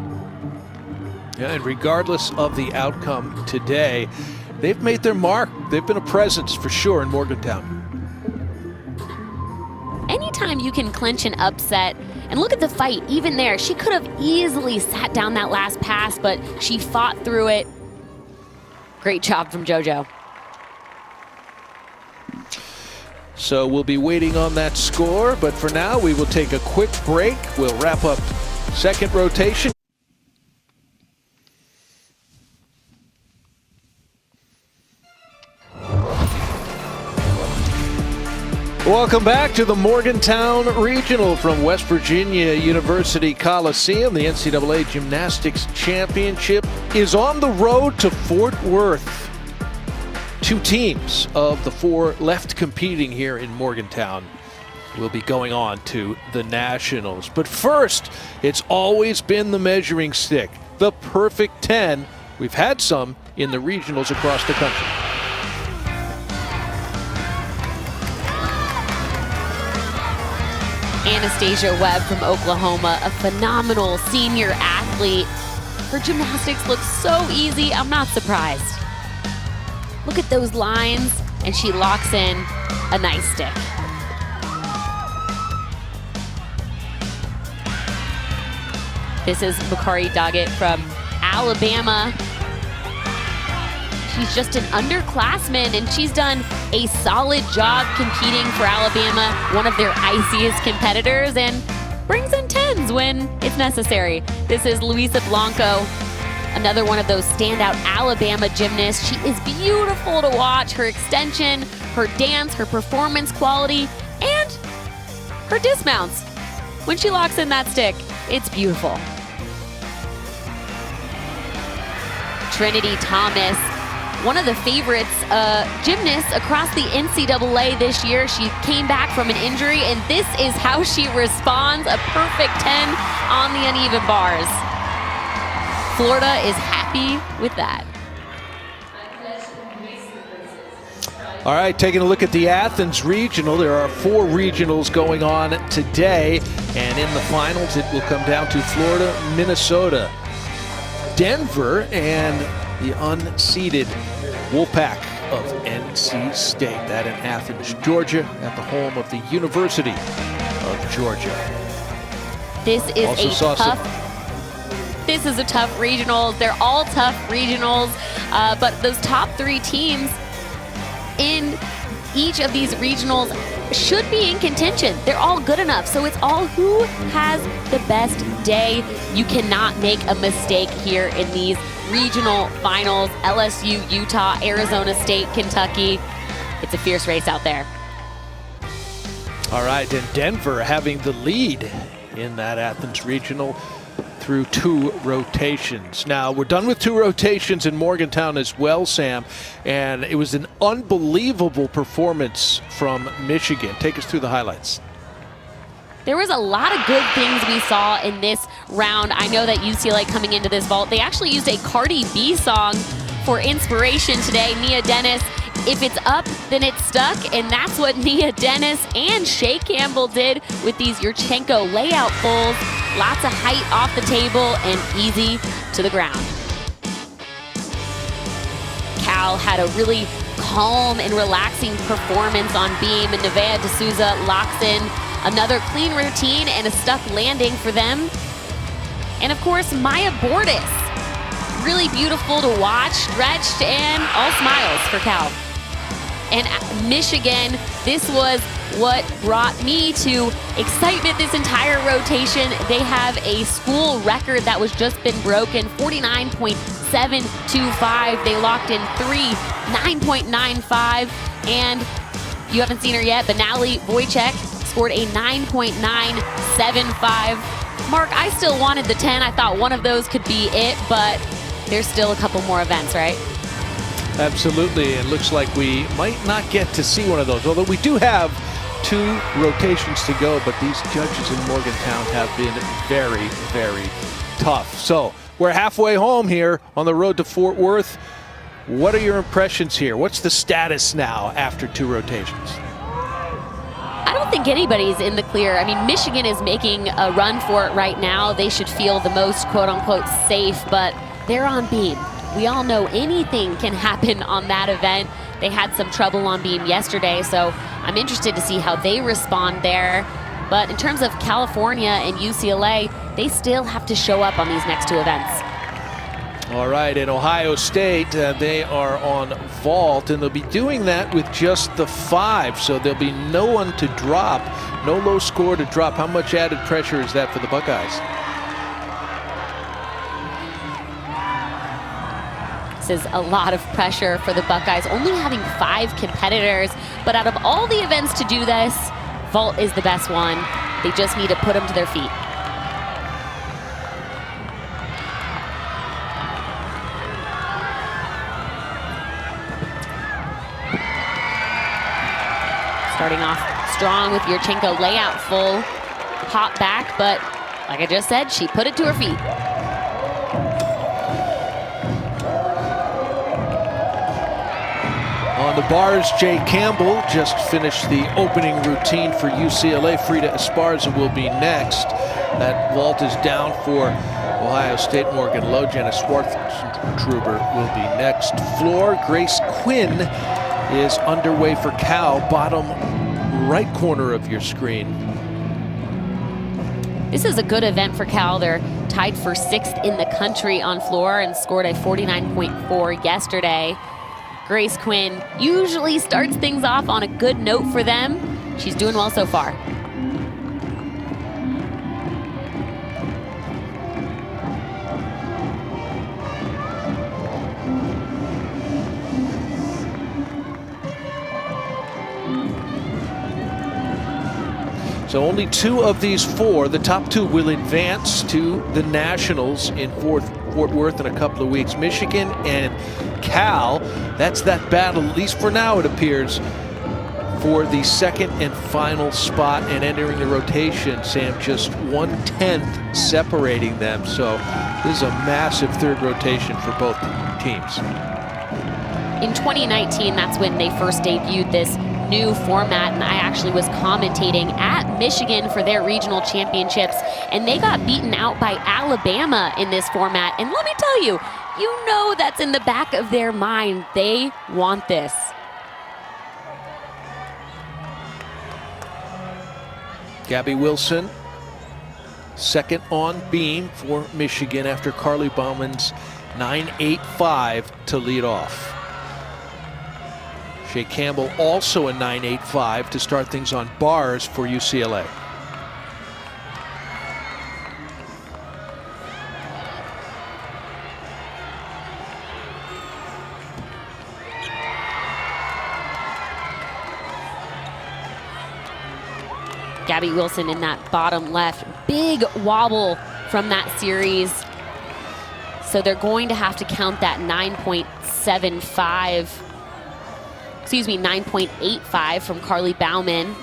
Speaker 1: Yeah, and regardless of the outcome today, they've made their mark. They've been a presence for sure in Morgantown.
Speaker 2: Anytime you can clinch an upset, and look at the fight, even there, she could have easily sat down that last pass, but she fought through it. Great job from JoJo.
Speaker 1: So we'll be waiting on that score, but for now we will take a quick break. We'll wrap up second rotation. Welcome back to the Morgantown Regional from West Virginia University Coliseum. The NCAA Gymnastics Championship is on the road to Fort Worth. 2 teams of the 4 left competing here in Morgantown will be going on to the Nationals. But first, it's always been the measuring stick, the perfect 10. We've had some in the regionals across the country.
Speaker 2: Anastasia Webb from Oklahoma, a phenomenal senior athlete. Her gymnastics looks so easy, I'm not surprised. Look at those lines, and she locks in a nice stick. This is Makari Doggett from Alabama. She's just an underclassman, and she's done a solid job competing for Alabama, one of their iciest competitors, and brings in 10s when it's necessary. This is Luisa Blanco, another one of those standout Alabama gymnasts. She is beautiful to watch. Her extension, her dance, her performance quality, and her dismounts. When she locks in that stick, it's beautiful. Trinity Thomas, one of the favorites gymnasts across the NCAA this year. She came back from an injury, and this is how she responds. A perfect 10 on the uneven bars. Florida is happy with that.
Speaker 1: All right, taking a look at the Athens Regional. There are 4 regionals going on today, and in the finals it will come down to Florida, Minnesota, Denver, and the unseeded Wolfpack of NC State. That in Athens, Georgia, at the home of the University of Georgia.
Speaker 2: This is a tough regional. They're all tough regionals, but those top 3 teams in each of these regionals should be in contention. They're all good enough, so it's all who has the best day. You cannot make a mistake here in these regional finals. LSU, Utah, Arizona State, Kentucky. It's a fierce race out there.
Speaker 1: All right, and Denver having the lead in that Athens Regional through 2 rotations. Now, we're done with 2 rotations in Morgantown as well, Sam, and it was an unbelievable performance from Michigan. Take us through the highlights.
Speaker 2: There was a lot of good things we saw in this round. I know that UCLA coming into this vault, they actually used a Cardi B song for inspiration today. Nia Dennis, if it's up, then it's stuck, and that's what Nia Dennis and Shea Campbell did with these Yurchenko layout pulls. Lots of height off the table and easy to the ground. Cal had a really calm and relaxing performance on beam, and Nevaeh D'Souza locks in another clean routine and a stuck landing for them. And of course, Maya Bordas, really beautiful to watch, stretched, and all smiles for Cal. And Michigan, this was what brought me to excitement this entire rotation. They have a school record that was just been broken, 49.725. They locked in 3, 9.95. And you haven't seen her yet, but Natalie Wojcik scored a 9.975. Mark, I still wanted the 10. I thought one of those could be it, but there's still a couple more events, right?
Speaker 1: Absolutely. It looks like we might not get to see one of those, although we do have 2 rotations to go, but these judges in Morgantown have been very, very tough. So we're halfway home here on the road to Fort Worth. What are your impressions here? What's the status now after 2 rotations?
Speaker 2: I don't think anybody's in the clear. I mean, Michigan is making a run for it right now. They should feel the most quote-unquote safe, but they're on beam. We all know anything can happen on that event. They had some trouble on beam yesterday, so I'm interested to see how they respond there. But in terms of California and UCLA, they still have to show up on these next 2 events.
Speaker 1: All right, in Ohio State, they are on vault, and they'll be doing that with just the 5, so there'll be no one to drop, no low score to drop. How much added pressure is that for the Buckeyes?
Speaker 2: Is a lot of pressure for the Buckeyes, only having 5 competitors. But out of all the events to do this, vault is the best one. They just need to put them to their feet. Starting off strong with Yurchenko, layout full, hop back, but like I just said, she put it to her feet.
Speaker 1: On the bars, Jay Campbell just finished the opening routine for UCLA. Frida Esparza will be next. That vault is down for Ohio State. Morgan Lowe, Jenna Schwartztruber will be next. Floor, Grace Quinn is underway for Cal, bottom right corner of your screen.
Speaker 2: This is a good event for Cal. They're tied for 6th in the country on floor and scored a 49.4 yesterday. Grace Quinn usually starts things off on a good note for them. She's doing well so far.
Speaker 1: So only 2 of these 4, the top 2, will advance to the Nationals in Fort Worth in a couple of weeks. Michigan and Cal, that's that battle, at least for now it appears, for the 2nd and final spot and entering the rotation. Sam, just 1/10 separating them. So this is a massive 3rd rotation for both teams.
Speaker 2: In 2019, that's when they first debuted this new format, and I actually was commentating at Michigan for their regional championships, and they got beaten out by Alabama in this format. And let me tell you, you know that's in the back of their mind. They want this.
Speaker 1: Gabby Wilson, 2nd on beam for Michigan after Carly Bauman's 9.85 to lead off. Shea Campbell also a 9.85 to start things on bars for UCLA.
Speaker 2: Gabby Wilson in that bottom left. Big wobble from that series. So they're going to have to count that 9.75. Excuse me, 9.85 from Carly Bauman.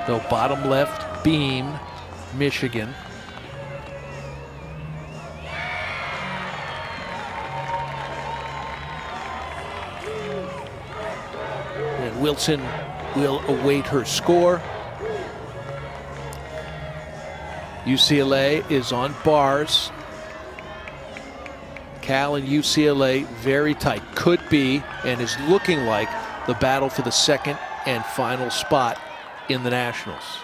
Speaker 1: So bottom left beam, Michigan. And Wilson will await her score. UCLA is on bars. Cal and UCLA very tight. Could be and is looking like the battle for the 2nd and final spot in the Nationals.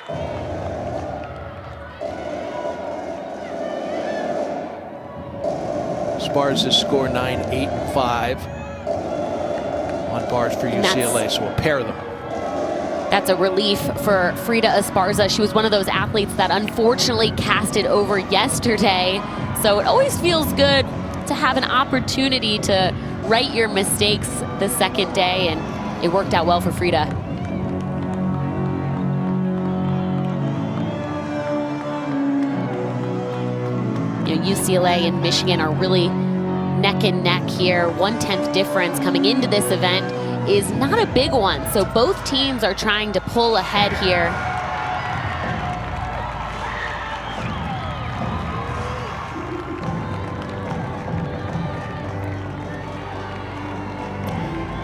Speaker 1: Sparza's score 9-8-5 on bars for UCLA, so we'll pair them.
Speaker 2: That's a relief for Frida Esparza. She was one of those athletes that unfortunately casted over yesterday. So it always feels good to have an opportunity to right your mistakes the second day, and it worked out well for Frida. You know, UCLA and Michigan are really neck and neck here. 1/10 difference coming into this event is not a big one. So both teams are trying to pull ahead here.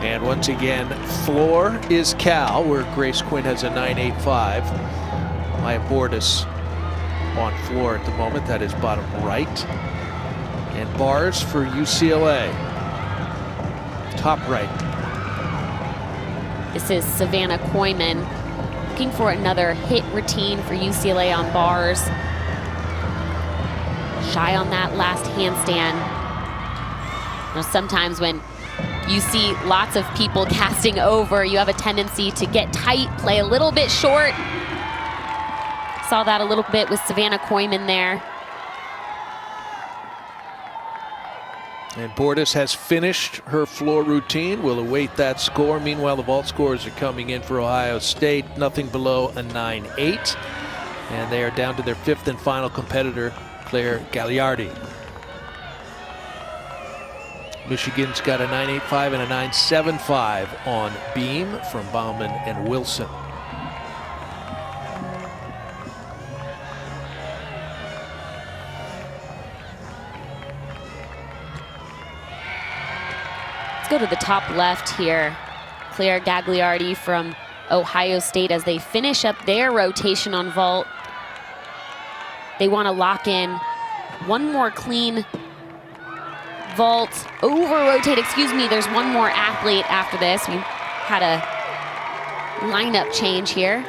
Speaker 1: And once again, floor is Cal, where Grace Quinn has a 9.85. Maya Bordas on floor at the moment. That is bottom right. And bars for UCLA. Top right.
Speaker 2: This is Savannah Koyman looking for another hit routine for UCLA on bars. Shy on that last handstand. You know, sometimes when you see lots of people casting over, you have a tendency to get tight, play a little bit short. Saw that a little bit with Savannah Koyman there.
Speaker 1: And Bordas has finished her floor routine. We'll await that score. Meanwhile, the vault scores are coming in for Ohio State. Nothing below a 9.8. And they are down to their fifth and final competitor, Claire Gagliardi. Michigan's got a 9.85 and a 9.75 on beam from Bauman and Wilson.
Speaker 2: Let's go to the top left here. Claire Gagliardi from Ohio State as they finish up their rotation on vault. They want to lock in one more clean vault, over rotate, excuse me. There's one more athlete after this. We had a lineup change here.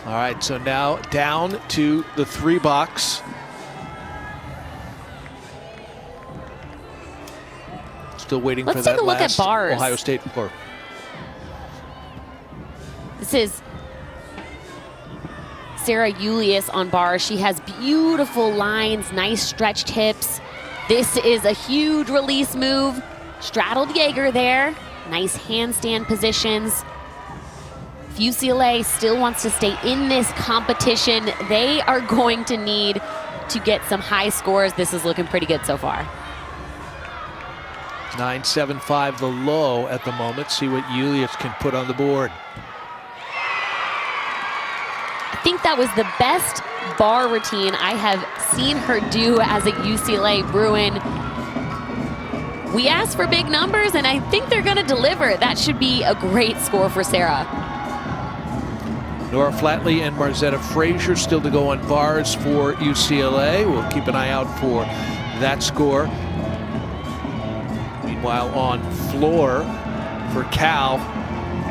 Speaker 1: All right, so now down to the 3 box. Still waiting for that last Ohio State floor.
Speaker 2: This is Sarah Julius on bars. She has beautiful lines, nice stretched hips. This is a huge release move. Straddled Jaeger there. Nice handstand positions. If UCLA still wants to stay in this competition, they are going to need to get some high scores. This is looking pretty good so far.
Speaker 1: 9.75 the low at the moment. See what Julius can put on the board.
Speaker 2: I think that was the best bar routine I have seen her do as a UCLA Bruin. We asked for big numbers, and I think they're going to deliver. That should be a great score for Sarah.
Speaker 1: Nora Flatley and Marzetta Frazier still to go on bars for UCLA. We'll keep an eye out for that score. Meanwhile, on floor for Cal,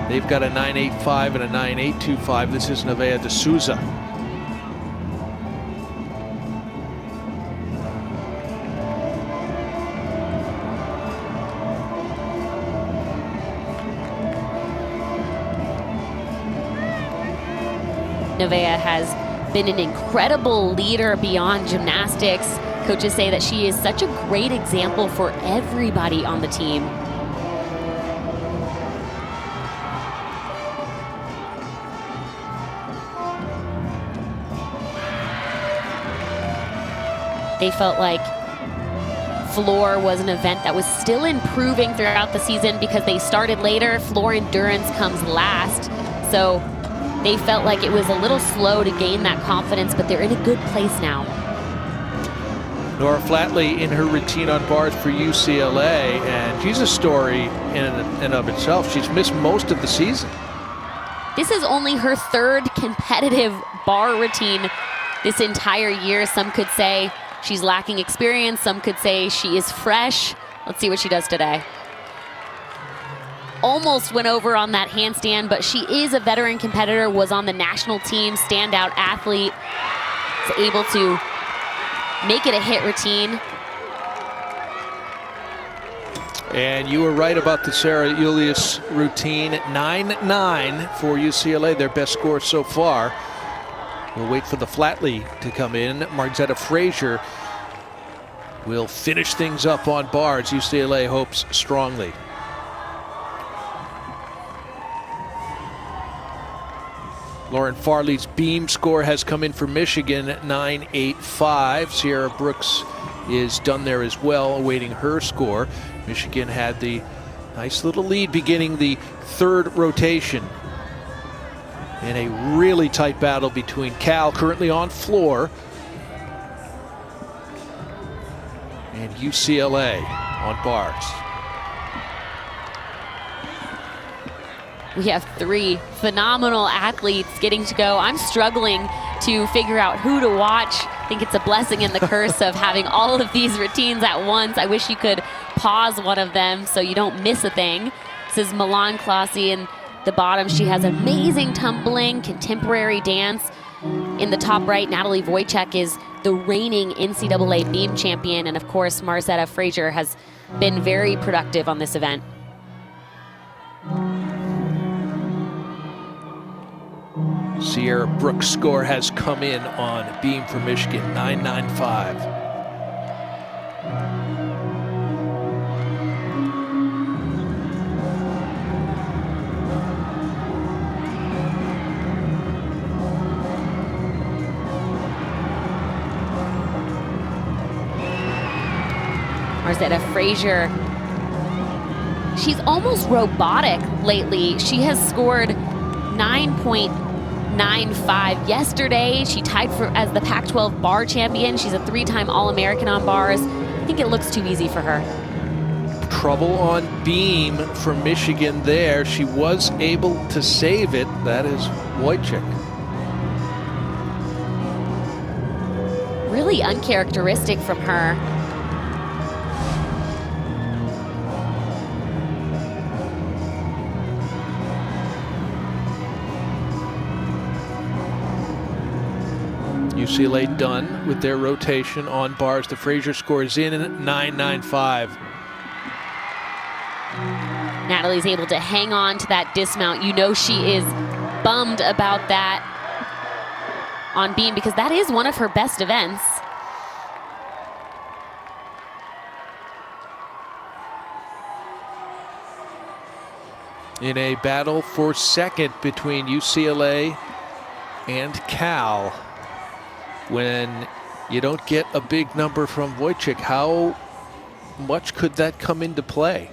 Speaker 1: they've got a 9.85 and a 9.825. This is Nevaeh D'Souza.
Speaker 2: Nevaeh has been an incredible leader beyond gymnastics. Coaches say that she is such a great example for everybody on the team. They felt like floor was an event that was still improving throughout the season because they started later. Floor endurance comes last. So they felt like it was a little slow to gain that confidence, but they're in a good place now.
Speaker 1: Nora Flatley in her routine on bars for UCLA, and she's a story in and of itself. She's missed most of the season.
Speaker 2: This is only her third competitive bar routine this entire year. Some could say she's lacking experience. Some could say she is fresh. Let's see what she does today. Almost went over on that handstand, but she is a veteran competitor, was on the national team, standout athlete, is able to make it a hit routine.
Speaker 1: And you were right about the Sarah Julius routine. 9-9 for UCLA, their best score so far. We'll wait for the Flatley to come in. Margzetta Frazier will finish things up on bars. UCLA hopes strongly. Lauren Farley's beam score has come in for Michigan, 9.85. Sierra Brooks is done there as well, awaiting her score. Michigan had the nice little lead beginning the third rotation. In a really tight battle between Cal, currently on floor, and UCLA on bars.
Speaker 2: We have three phenomenal athletes getting to go. I'm struggling to figure out who to watch. I think it's a blessing and the curse of having all of these routines at once. I wish you could pause one of them so you don't miss a thing. This is Milan Klasi in the bottom. She has amazing tumbling, contemporary dance. In the top right, Natalie Wojcik is the reigning NCAA beam champion. And of course, Margzetta Frazier has been very productive on this event.
Speaker 1: Sierra Brooks' score has come in on beam for Michigan, 9.95.
Speaker 2: Margzetta Frazier, she's almost robotic lately. She has scored 9.95 yesterday. She tied for as the Pac-12 bar champion. She's a three-time All-American on bars. I think it looks too easy for her.
Speaker 1: Trouble on beam for Michigan there. She was able to save it. That is Wojcik.
Speaker 2: Really uncharacteristic from her.
Speaker 1: UCLA done with their rotation on bars. The Frazier score is in at 9.95.
Speaker 2: Natalie's able to hang on to that dismount. You know she is bummed about that on beam because that is one of her best events.
Speaker 1: In a battle for second between UCLA and Cal, when you don't get a big number from Wojcik, how much could that come into play?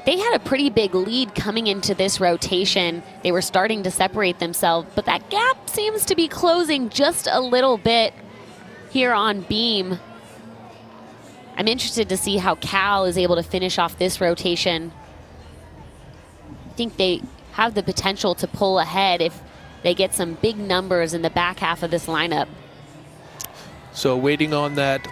Speaker 2: They had a pretty big lead coming into this rotation. They were starting to separate themselves, but that gap seems to be closing just a little bit here on beam. I'm interested to see how Cal is able to finish off this rotation. I think they have the potential to pull ahead if they get some big numbers in the back half of this lineup.
Speaker 1: So waiting on that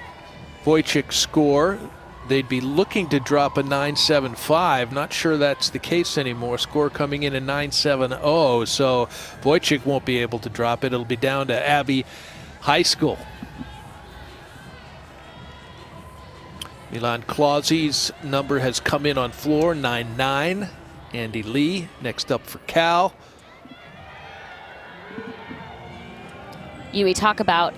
Speaker 1: Wojcik score, they'd be looking to drop a 9.75. Not sure that's the case anymore. Score coming in at 9.70. So Wojcik won't be able to drop it. It'll be down to Abby High School. Milan Klasi's number has come in on floor, 9.9. Andy Lee next up for Cal.
Speaker 2: We talk about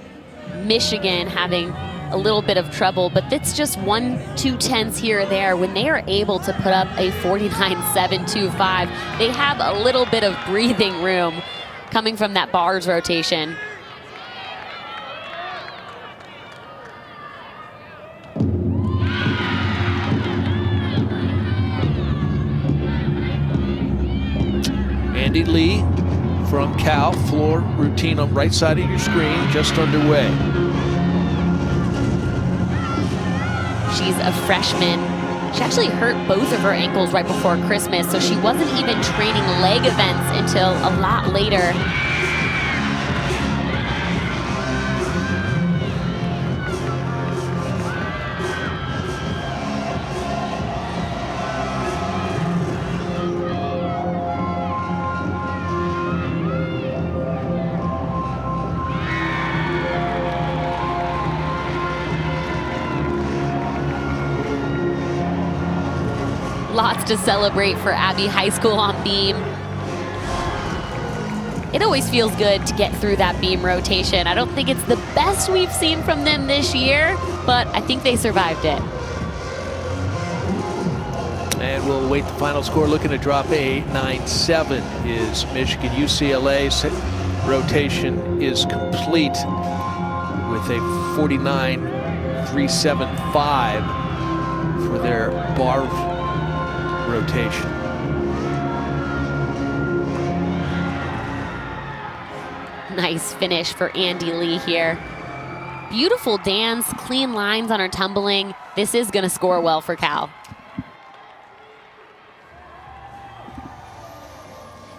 Speaker 2: Michigan having a little bit of trouble, but that's just 1-2 tenths here or there. When they are able to put up a 49.725, they have a little bit of breathing room coming from that bars rotation.
Speaker 1: Andy Lee from Cal, floor routine on right side of your screen, just underway.
Speaker 2: She's a freshman. She actually hurt both of her ankles right before Christmas, so she wasn't even training leg events until a lot later. Lots to celebrate for Abbey High School on beam. It always feels good to get through that beam rotation. I don't think it's the best we've seen from them this year, but I think they survived it.
Speaker 1: And we'll wait the final score. Looking to drop a 9-7 is Michigan. UCLA's rotation is complete with a 49.375 for their bar rotation.
Speaker 2: Nice finish for Andy Lee here. Beautiful dance, clean lines on her tumbling. This is going to score well for Cal.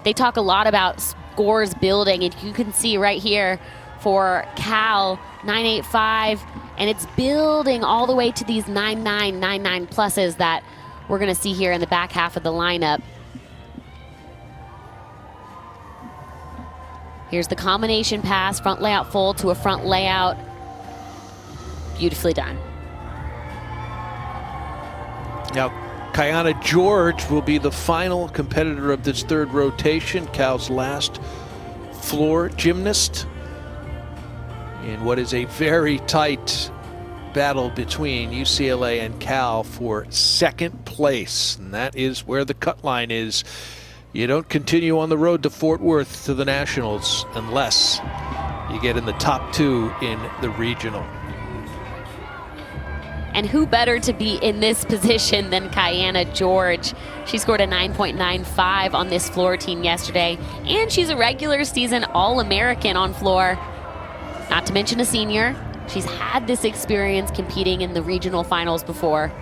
Speaker 2: They talk a lot about scores building, and you can see right here for Cal, 9.85, and it's building all the way to these 9.9, 9.9 pluses that we're going to see here in the back half of the lineup. Here's the combination pass, front layout fold to a front layout. Beautifully done.
Speaker 1: Now, Kiana George will be the final competitor of this third rotation, Cal's last floor gymnast, in what is a very tight battle between UCLA and Cal for second place. And that is where the cut line is. You don't continue on the road to Fort Worth to the Nationals unless you get in the top 2 in the regional.
Speaker 2: And who better to be in this position than Kiana George? She scored a 9.95 on this floor team yesterday, and she's a regular season All-American on floor. Not to mention a senior. She's had this experience competing in the regional finals before.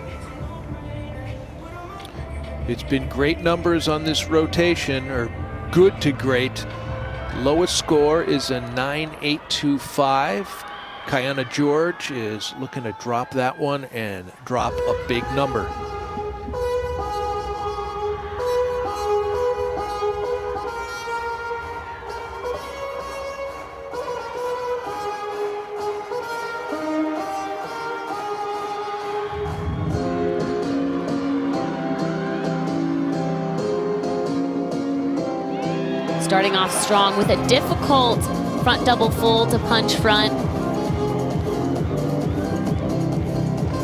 Speaker 1: It's been great numbers on this rotation, or good to great. Lowest score is a 9.825. Kiana George is looking to drop that one and drop a big number.
Speaker 2: Starting off strong with a difficult front double full to punch front.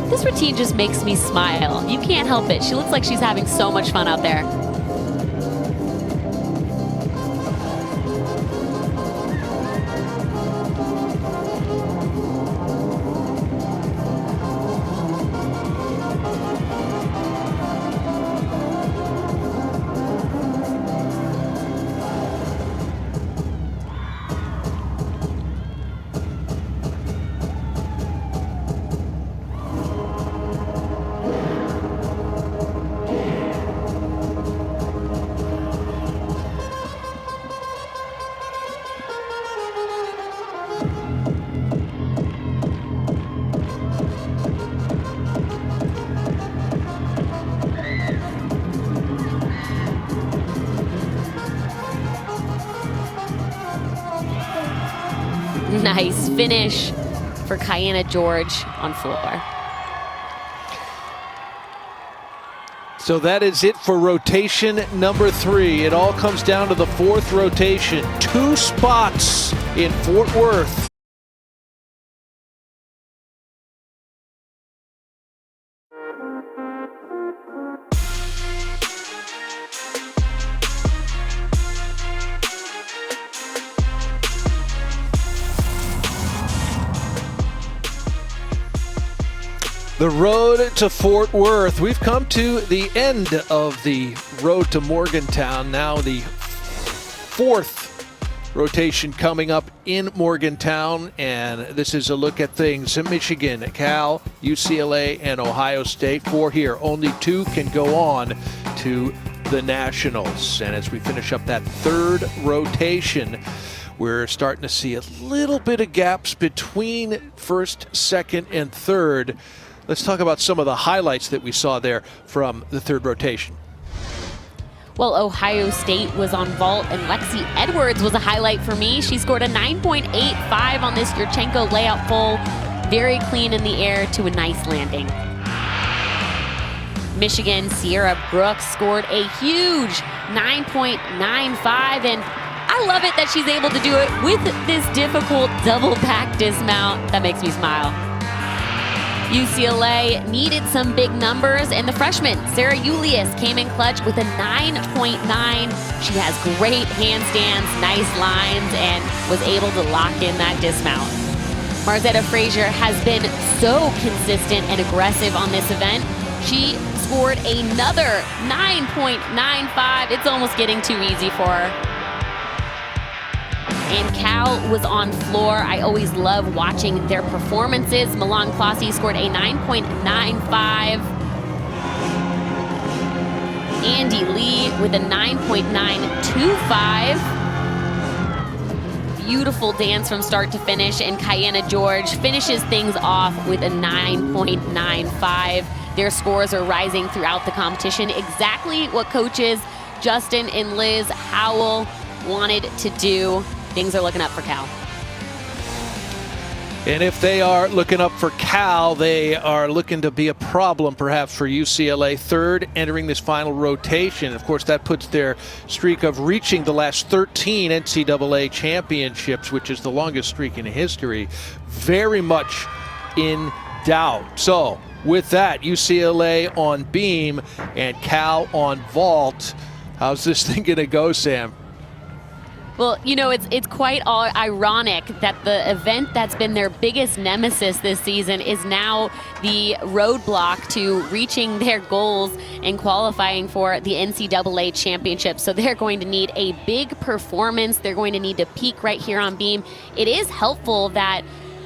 Speaker 2: This routine just makes me smile. You can't help it. She looks like she's having so much fun out there. Nice finish for Kiana George on floor.
Speaker 1: So that is it for rotation number 3. It all comes down to the 4th rotation. 2 spots in Fort Worth. The road to Fort Worth. We've come to the end of the road to Morgantown. Now the 4th rotation coming up in Morgantown, and this is a look at things in Michigan, Cal, UCLA, and Ohio State. 4 here. Only 2 can go on to the Nationals. And as we finish up that 3rd rotation, we're starting to see a little bit of gaps between 1st, 2nd, and 3rd. Let's talk about some of the highlights that we saw there from the 3rd rotation.
Speaker 2: Well, Ohio State was on vault, and Lexi Edwards was a highlight for me. She scored a 9.85 on this Yurchenko layout full. Very clean in the air to a nice landing. Michigan, Sierra Brooks scored a huge 9.95, and I love it that she's able to do it with this difficult double back dismount. That makes me smile. UCLA needed some big numbers, and the freshman, Sarah Julius, came in clutch with a 9.9. She has great handstands, nice lines, and was able to lock in that dismount. Marzetta Frazier has been so consistent and aggressive on this event. She scored another 9.95. It's almost getting too easy for her. And Cal was on floor. I always love watching their performances. Milan Klasi scored a 9.95. Andy Lee with a 9.925. Beautiful dance from start to finish, and Kiana George finishes things off with a 9.95. Their scores are rising throughout the competition. Exactly what coaches Justin and Liz Howell wanted to do. Things are looking up for Cal.
Speaker 1: And if they are looking up for Cal, they are looking to be a problem perhaps for UCLA. Third entering this final rotation. Of course, that puts their streak of reaching the last 13 NCAA championships, which is the longest streak in history, very much in doubt. So with that, UCLA on beam and Cal on vault. How's this thing going to go, Sam?
Speaker 2: Well, you know, it's quite ironic that the event that's been their biggest nemesis this season is now the roadblock to reaching their goals and qualifying for the NCAA championship. So they're going to need a big performance. They're going to need to peak right here on beam. It is helpful that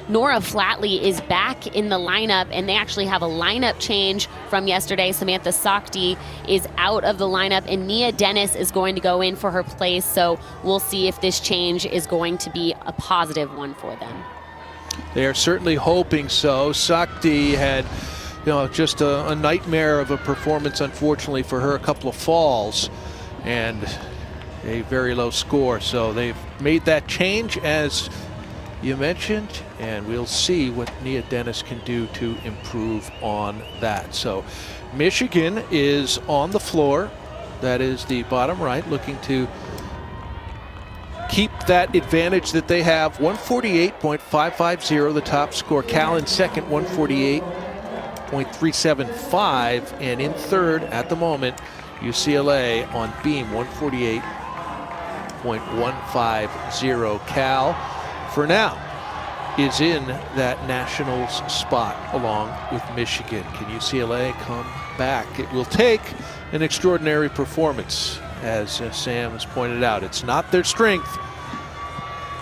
Speaker 2: Nora Flatley is back in the lineup, and they actually have a lineup change from yesterday. Samantha Sakti is out of the lineup, and Nia Dennis is going to go in for her place. So we'll see if this change is going to be a positive one for them.
Speaker 1: They are certainly hoping so. Sakti had, just a nightmare of a performance, unfortunately for her, a couple of falls and a very low score. So they've made that change, as you mentioned, and we'll see what Nia Dennis can do to improve on that. So Michigan is on the floor. That is the bottom right, looking to keep that advantage that they have. 148.550, the top score. Cal in second, 148.375. And in third at the moment, UCLA on beam, 148.150. Cal, for now, is in that nationals spot along with Michigan. Can UCLA come back? It will take an extraordinary performance, as Sam has pointed out. It's not their strength,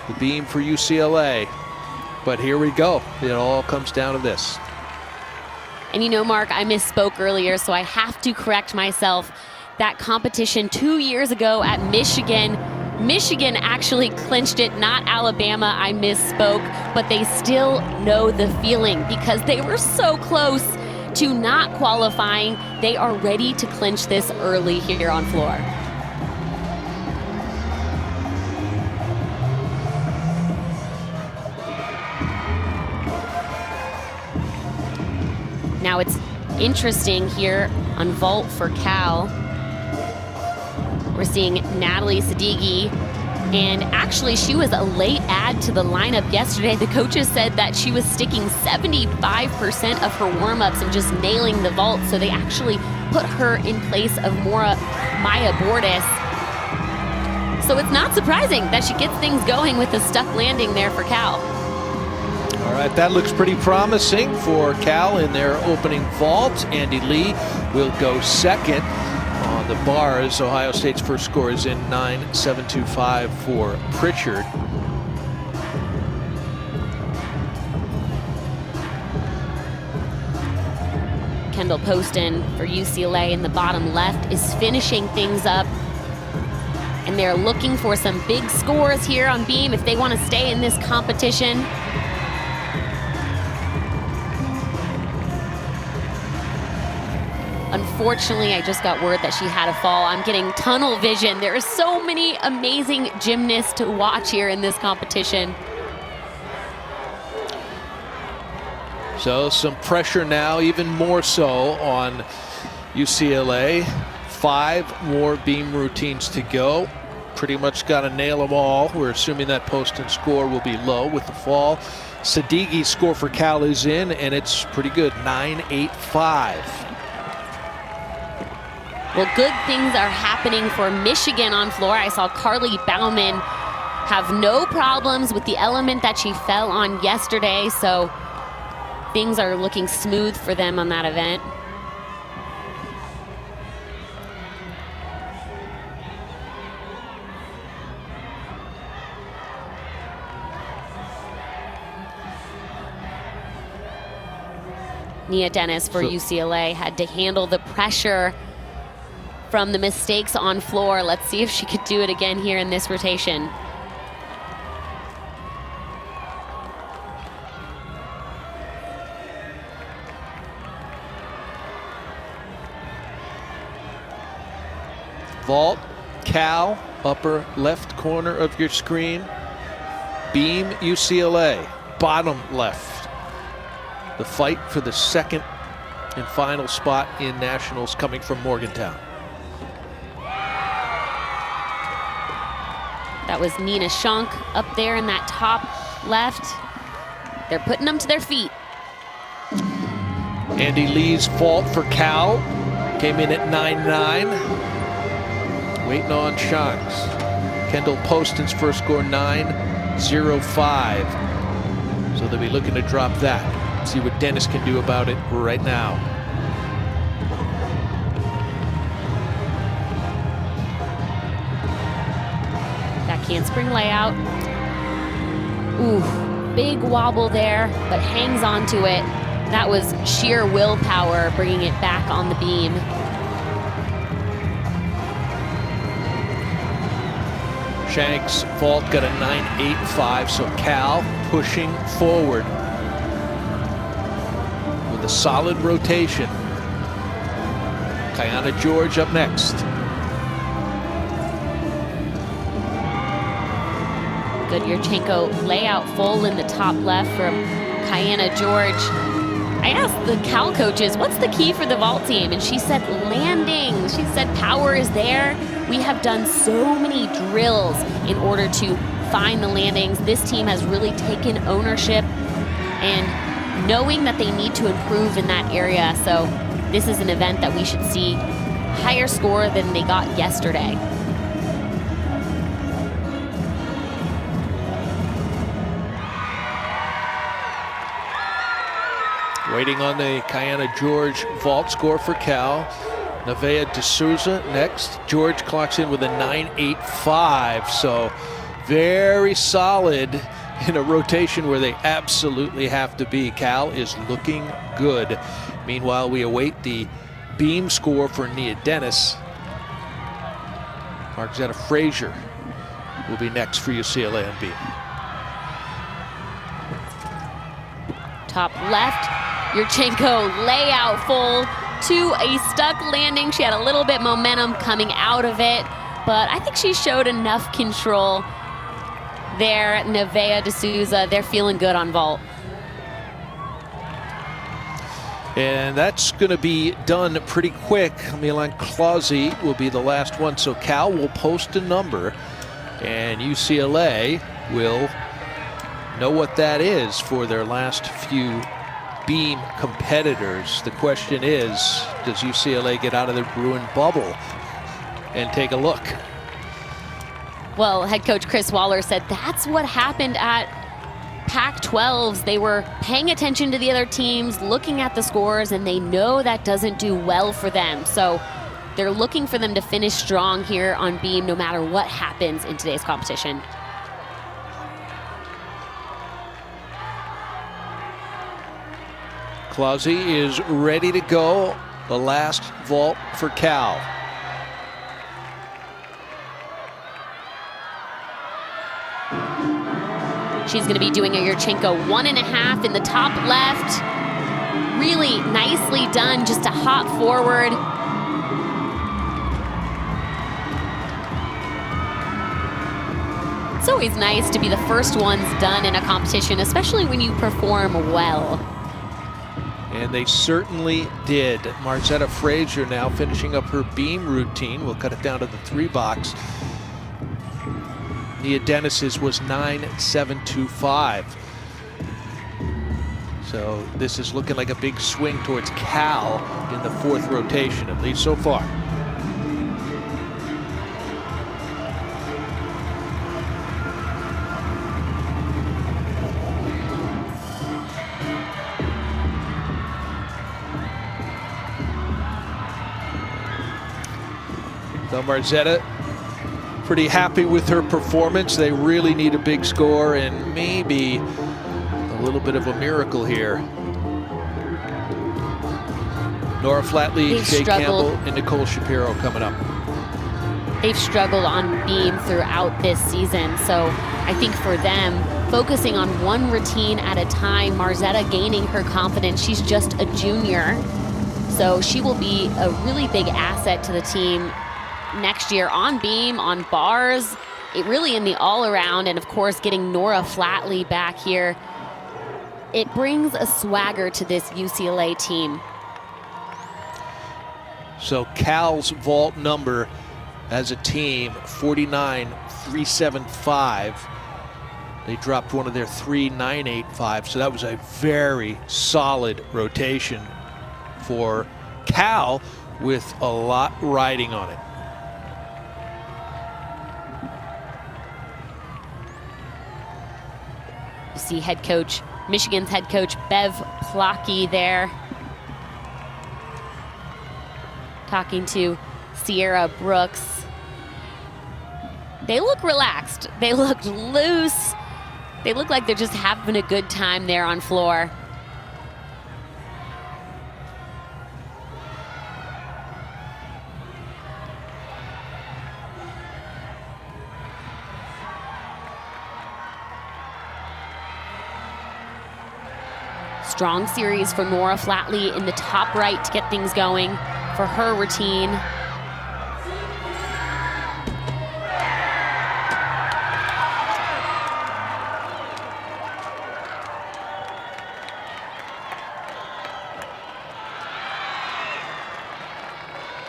Speaker 1: the beam for UCLA, but here we go. It all comes down to this.
Speaker 2: And you know, Mark, I misspoke earlier, so I have to correct myself. That competition 2 years ago at Michigan actually clinched it, not Alabama. I misspoke, but they still know the feeling because they were so close to not qualifying. They are ready to clinch this early here on floor. Now it's interesting here on vault for Cal. We're seeing Natalie Sadeghi, and actually she was a late add to the lineup yesterday. The coaches said that she was sticking 75% of her warm-ups and just nailing the vault, so they actually put her in place of Maya Bordas. So it's not surprising that she gets things going with a stuck landing there for Cal.
Speaker 1: All right, that looks pretty promising for Cal in their opening vault. Andy Lee will go second. On the bars, Ohio State's first score is in 9.725 for Pritchard.
Speaker 2: Kendall Poston for UCLA in the bottom left is finishing things up. And they're looking for some big scores here on beam if they want to stay in this competition. Unfortunately, I just got word that she had a fall. I'm getting tunnel vision. There are so many amazing gymnasts to watch here in this competition.
Speaker 1: So some pressure now, even more so on UCLA. 5 more beam routines to go. Pretty much got to nail them all. We're assuming that Poston score will be low with the fall. Sadigi's score for Cal is in, and it's pretty good, 9.85.
Speaker 2: Well, good things are happening for Michigan on floor. I saw Carly Bauman have no problems with the element that she fell on yesterday, so things are looking smooth for them on that event. Nia Dennis for UCLA had to handle the pressure from the mistakes on floor. Let's see if she could do it again here in this rotation.
Speaker 1: Vault, Cal, upper left corner of your screen. Beam, UCLA, bottom left. The fight for the second and final spot in nationals coming from Morgantown.
Speaker 2: That was Nina Schunk up there in that top left. They're putting them to their feet.
Speaker 1: Andy Lee's vault for Cal came in at 9.9. Waiting on Shanks. Kendall Poston's first score 9.05. So they'll be looking to drop that. See what Dennis can do about it right now.
Speaker 2: That handspring layout. Ooh, big wobble there, but hangs on to it. That was sheer willpower bringing it back on the beam.
Speaker 1: Shanks' vault got a 9.85, so Cal pushing forward with a solid rotation. Kiana George up next.
Speaker 2: Good Yurchenko layout full in the top left from Kiana George. I asked the Cal coaches, what's the key for the vault team? And she said landing. She said power is there. We have done so many drills in order to find the landings. This team has really taken ownership and knowing that they need to improve in that area. So this is an event that we should see higher score than they got yesterday.
Speaker 1: Waiting on the Kiana George vault score for Cal. Nevaeh D'Souza next. George clocks in with a 9.85, so very solid in a rotation where they absolutely have to be. Cal is looking good. Meanwhile, we await the beam score for Nia Dennis. Margzetta Frazier will be next for UCLA on beam.
Speaker 2: Top left, Yurchenko layout full to a stuck landing. She had a little bit momentum coming out of it, but I think she showed enough control there. Nevaeh D'Souza, they're feeling good on vault.
Speaker 1: And that's going to be done pretty quick. Milan Clausy will be the last one, so Cal will post a number, and UCLA will know what that is for their last few beam competitors. The question is, does UCLA get out of the Bruin bubble and take a look?
Speaker 2: Well, head coach Chris Waller said that's what happened at Pac-12s. They were paying attention to the other teams, looking at the scores, and they know that doesn't do well for them. So they're looking for them to finish strong here on beam no matter what happens in today's competition.
Speaker 1: Clausy is ready to go. The last vault for Cal.
Speaker 2: She's going to be doing a Yurchenko 1.5 in the top left. Really nicely done, just to hop forward. It's always nice to be the first ones done in a competition, especially when you perform well.
Speaker 1: And they certainly did. Marzetta Frazier now finishing up her beam routine. We'll cut it down to the 3 box. Nia Dennis's was 9.725. So this is looking like a big swing towards Cal in the 4th rotation, at least so far. So Marzetta pretty happy with her performance. They really need a big score and maybe a little bit of a miracle here. Nora Flatley, Shea Campbell, and Nicole Shapiro coming up.
Speaker 2: They've struggled on beam throughout this season, so I think for them, focusing on one routine at a time, Marzetta gaining her confidence. She's just a junior, so she will be a really big asset to the team next year on beam, on bars, it really in the all-around, and of course getting Nora Flatley back here. It brings a swagger to this UCLA team.
Speaker 1: So Cal's vault number as a team, 49.375. They dropped one of their 3.985, so that was a very solid rotation for Cal with a lot riding on it.
Speaker 2: You see head coach, Michigan's head coach Bev Plotke there, talking to Sierra Brooks. They look relaxed. They look loose. They look like they're just having a good time there on floor. Strong series for Nora Flatley in the top right to get things going for her routine.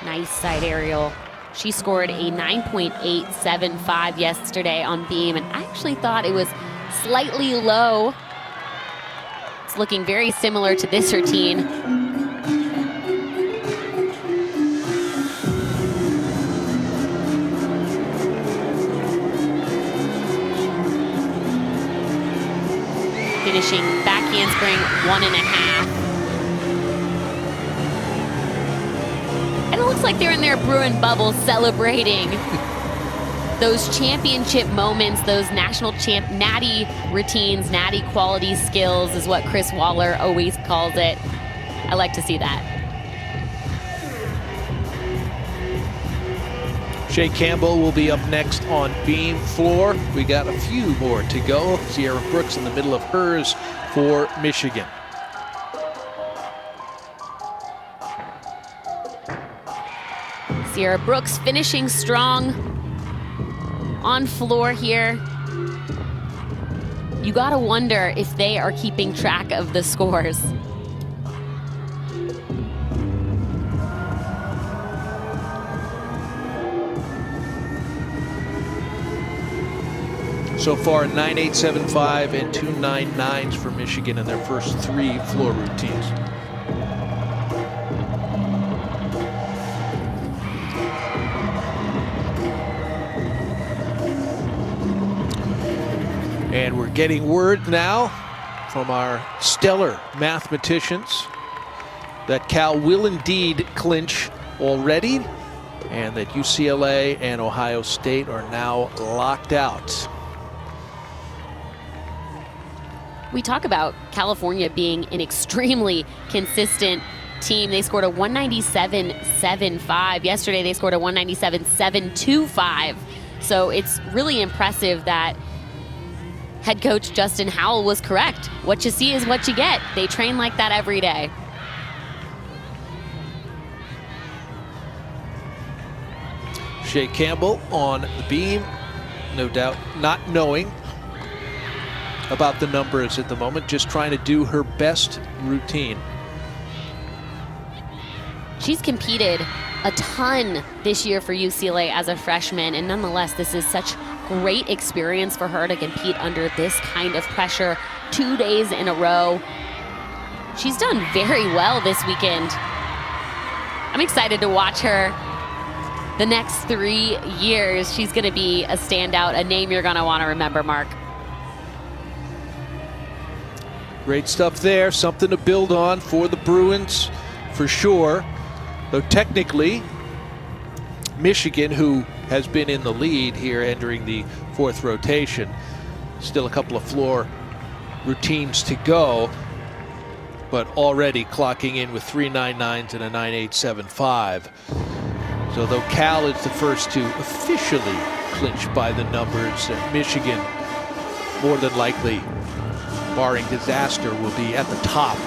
Speaker 2: Nice side aerial. She scored a 9.875 yesterday on beam, and I actually thought it was slightly low. It's looking very similar to this routine. Finishing back handspring 1.5. And it looks like they're in their Bruin bubble celebrating those championship moments, those national natty routines, natty quality skills is what Chris Waller always calls it. I like to see that.
Speaker 1: Shea Campbell will be up next on beam floor. We got a few more to go. Sierra Brooks in the middle of hers for Michigan.
Speaker 2: Sierra Brooks finishing strong on floor here. You gotta wonder if they are keeping track of the scores.
Speaker 1: So far, 9.875 and 2.99s for Michigan in their first 3 floor routines. And we're getting word now from our stellar mathematicians that Cal will indeed clinch already, and that UCLA and Ohio State are now locked out.
Speaker 2: We talk about California being an extremely consistent team. They scored a 197.75. Yesterday they scored a 197.725. So it's really impressive that head coach Justin Howell was correct. What you see is what you get. They train like that every day.
Speaker 1: Shea Campbell on the beam, no doubt not knowing about the numbers at the moment, just trying to do her best routine.
Speaker 2: She's competed a ton this year for UCLA as a freshman, and nonetheless, this is such great experience for her to compete under this kind of pressure 2 days in a row. She's done very well this weekend. I'm excited to watch her the next 3 years. She's going to be a standout, a name you're going to want to remember, Mark.
Speaker 1: Great stuff there, something to build on for the Bruins for sure. Though technically, Michigan, who has been in the lead here entering the 4th rotation, still a couple of floor routines to go, but already clocking in with 3.99s and a 9.875. So though Cal is the first to officially clinch by the numbers, Michigan more than likely, barring disaster, will be at the top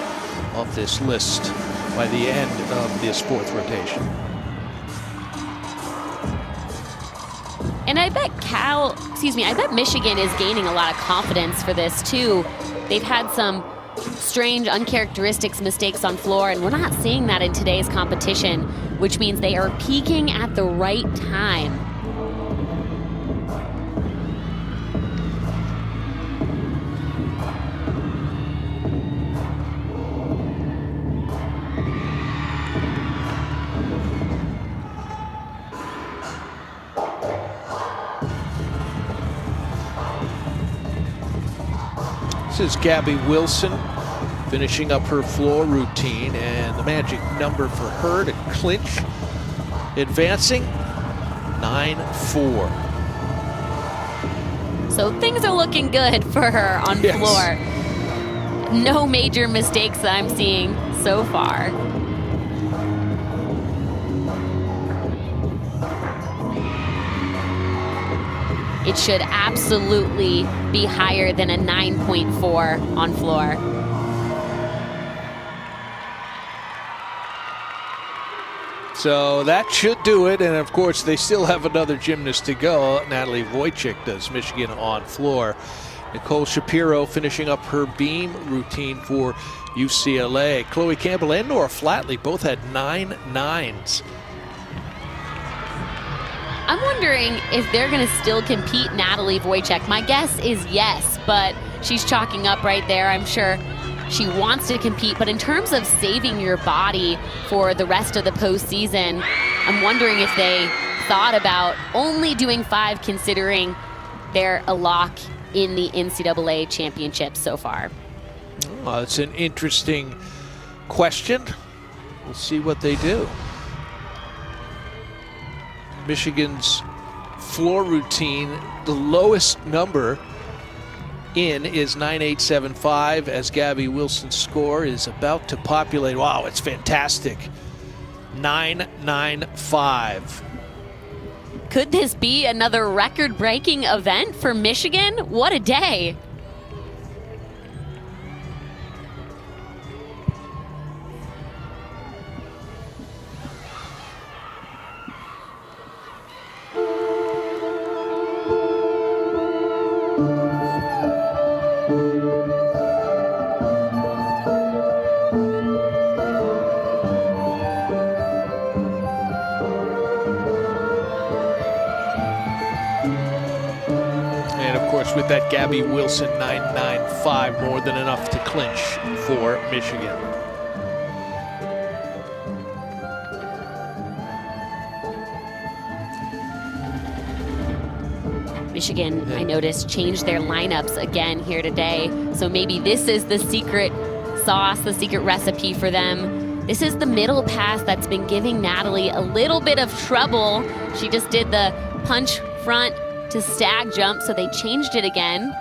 Speaker 1: of this list by the end of this 4th rotation.
Speaker 2: And I bet Michigan is gaining a lot of confidence for this too. They've had some strange, uncharacteristic mistakes on floor, and we're not seeing that in today's competition, which means they are peaking at the right time.
Speaker 1: This is Gabby Wilson finishing up her floor routine, and the magic number for her to clinch, advancing 9.4.
Speaker 2: So things are looking good for her on floor. No major mistakes that I'm seeing so far. It should absolutely be higher than a 9.4 on floor.
Speaker 1: So that should do it, and of course they still have another gymnast to go. Natalie Wojcik does, Michigan on floor. Nicole Shapiro finishing up her beam routine for UCLA. Chloe Campbell and Nora Flatley both had 9.9s.
Speaker 2: I'm wondering if they're going to still compete Natalie Wojcik. My guess is yes, but she's chalking up right there. I'm sure she wants to compete, but in terms of saving your body for the rest of the postseason, I'm wondering if they thought about only doing 5, considering they're a lock in the NCAA championship so far.
Speaker 1: Oh, that's an interesting question. We'll see what they do. Michigan's floor routine, the lowest number in is 9.875, as Gabby Wilson's score is about to populate. Wow, it's fantastic. 9.95.
Speaker 2: Could this be another record-breaking event for Michigan? What a day.
Speaker 1: With that Gabby Wilson 9.95, more than enough to clinch for Michigan.
Speaker 2: Michigan, I noticed, changed their lineups again here today. So maybe this is the secret sauce, the secret recipe for them. This is the middle pass that's been giving Natalie a little bit of trouble. She just did the punch front to stag jump, so they changed it again.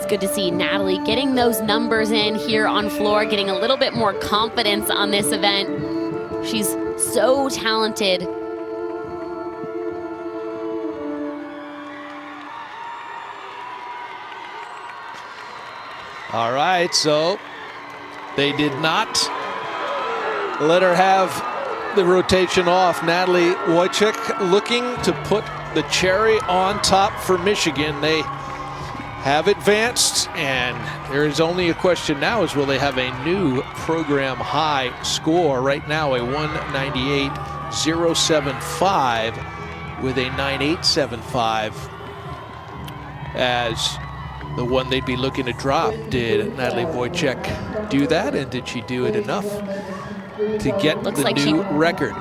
Speaker 2: Good to see Natalie getting those numbers in here on floor, getting a little bit more confidence on this event. She's so talented.
Speaker 1: All right, so they did not let her have the rotation off. Natalie Wojcik looking to put the cherry on top for Michigan. They have advanced, and there is only a question now is will they have a new program high score. Right now a 198.075 with a 98.75 as the one they'd be looking to drop. Did Natalie Wojcik do that, and did she do it enough to get the new record?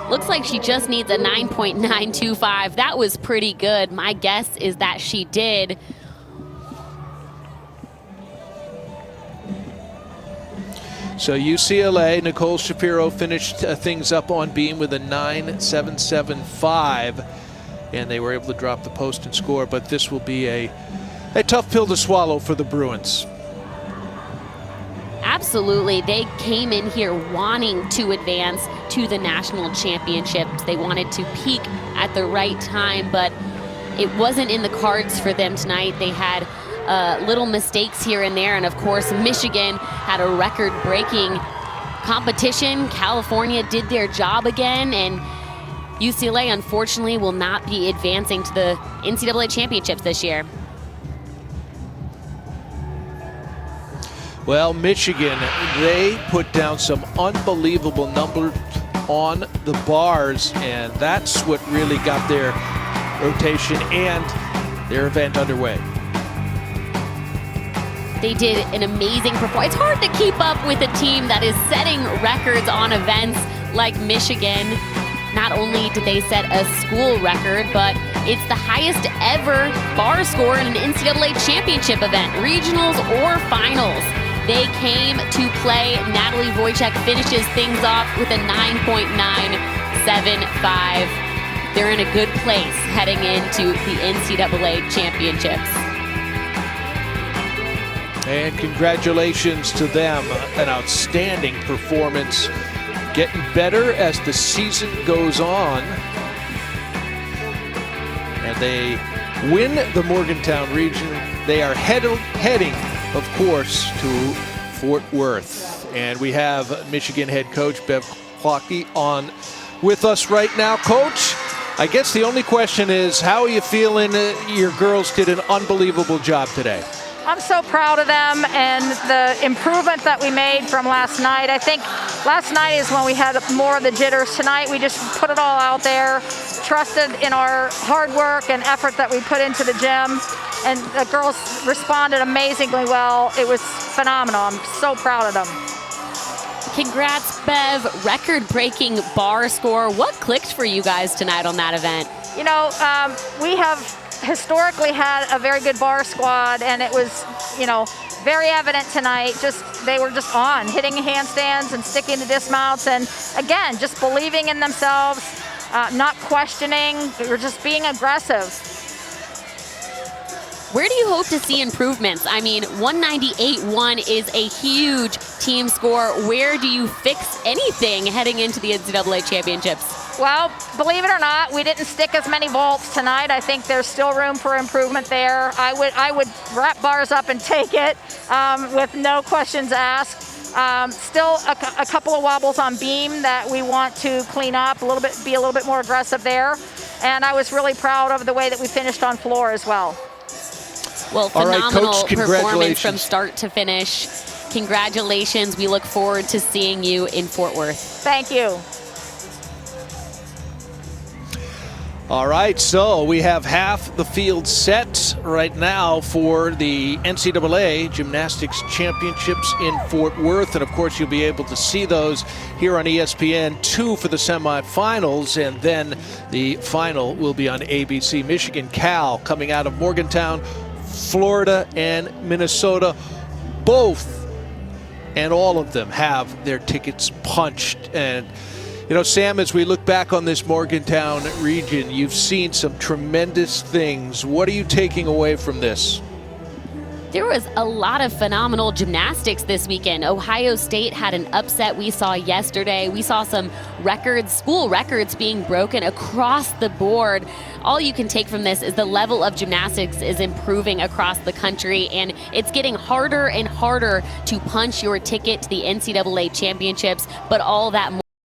Speaker 2: Looks like she just needs a 9.925. That was pretty good. My guess is that she did.
Speaker 1: So UCLA, Nicole Shapiro finished things up on beam with a 9.775, and they were able to drop the post and score, but this will be a tough pill to swallow for the Bruins.
Speaker 2: Absolutely. They came in here wanting to advance to the national championships. They wanted to peak at the right time, but it wasn't in the cards for them tonight. They had little mistakes here and there, and of course Michigan had a record-breaking competition. California did their job again, and UCLA unfortunately will not be advancing to the NCAA championships this year.
Speaker 1: Well, Michigan, they put down some unbelievable numbers on the bars, and that's what really got their rotation and their event underway.
Speaker 2: They did an amazing performance. It's hard to keep up with a team that is setting records on events like Michigan. Not only did they set a school record, but it's the highest ever bar score in an NCAA championship event, regionals or finals. They came to play. Natalie Wojcik finishes things off with a 9.975. They're in a good place heading into the NCAA championships.
Speaker 1: And congratulations to them. An outstanding performance. Getting better as the season goes on. And they win the Morgantown region. They are heading, of course, to Fort Worth. And we have Michigan head coach Bev Clocky on with us right now. Coach, I guess the only question is, how are you feeling? Your girls did an unbelievable job today.
Speaker 5: I'm so proud of them and the improvement that we made from last night. I think last night is when we had more of the jitters. Tonight we just put it all out there, trusted in our hard work and effort that we put into the gym, and the girls responded amazingly well. It was phenomenal. I'm so proud of them.
Speaker 2: Congrats, Bev. Record-breaking bar score. What clicked for you guys tonight on that event?
Speaker 5: You know, we have historically had a very good bar squad, and it was, you know, very evident tonight. They were just on, hitting handstands and sticking to dismounts, and again, just believing in themselves, not questioning, or just being aggressive.
Speaker 2: Where do you hope to see improvements? I mean, 198.1 is a huge team score. Where do you fix anything heading into the NCAA championships?
Speaker 5: Well, believe it or not, we didn't stick as many vaults tonight. I think there's still room for improvement there. I would wrap bars up and take it with no questions asked. Still a couple of wobbles on beam that we want to clean up, be a little bit more aggressive there. And I was really proud of the way that we finished on floor as well.
Speaker 2: Well, phenomenal
Speaker 1: Coach,
Speaker 2: performance from start to finish. Congratulations. We look forward to seeing you in Fort Worth.
Speaker 5: Thank you.
Speaker 1: All right, so we have half the field set right now for the NCAA Gymnastics Championships in Fort Worth. And of course, you'll be able to see those here on ESPN2 for the semifinals. And then the final will be on ABC. Michigan, Cal coming out of Morgantown, Florida, and Minnesota. Both and all of them have their tickets punched. And you know, Sam, as we look back on this Morgantown region, you've seen some tremendous things. What are you taking away from this?
Speaker 2: There was a lot of phenomenal gymnastics this weekend. Ohio State had an upset we saw yesterday. We saw some records, school records being broken across the board. All you can take from this is the level of gymnastics is improving across the country, and it's getting harder and harder to punch your ticket to the NCAA championships, but all that more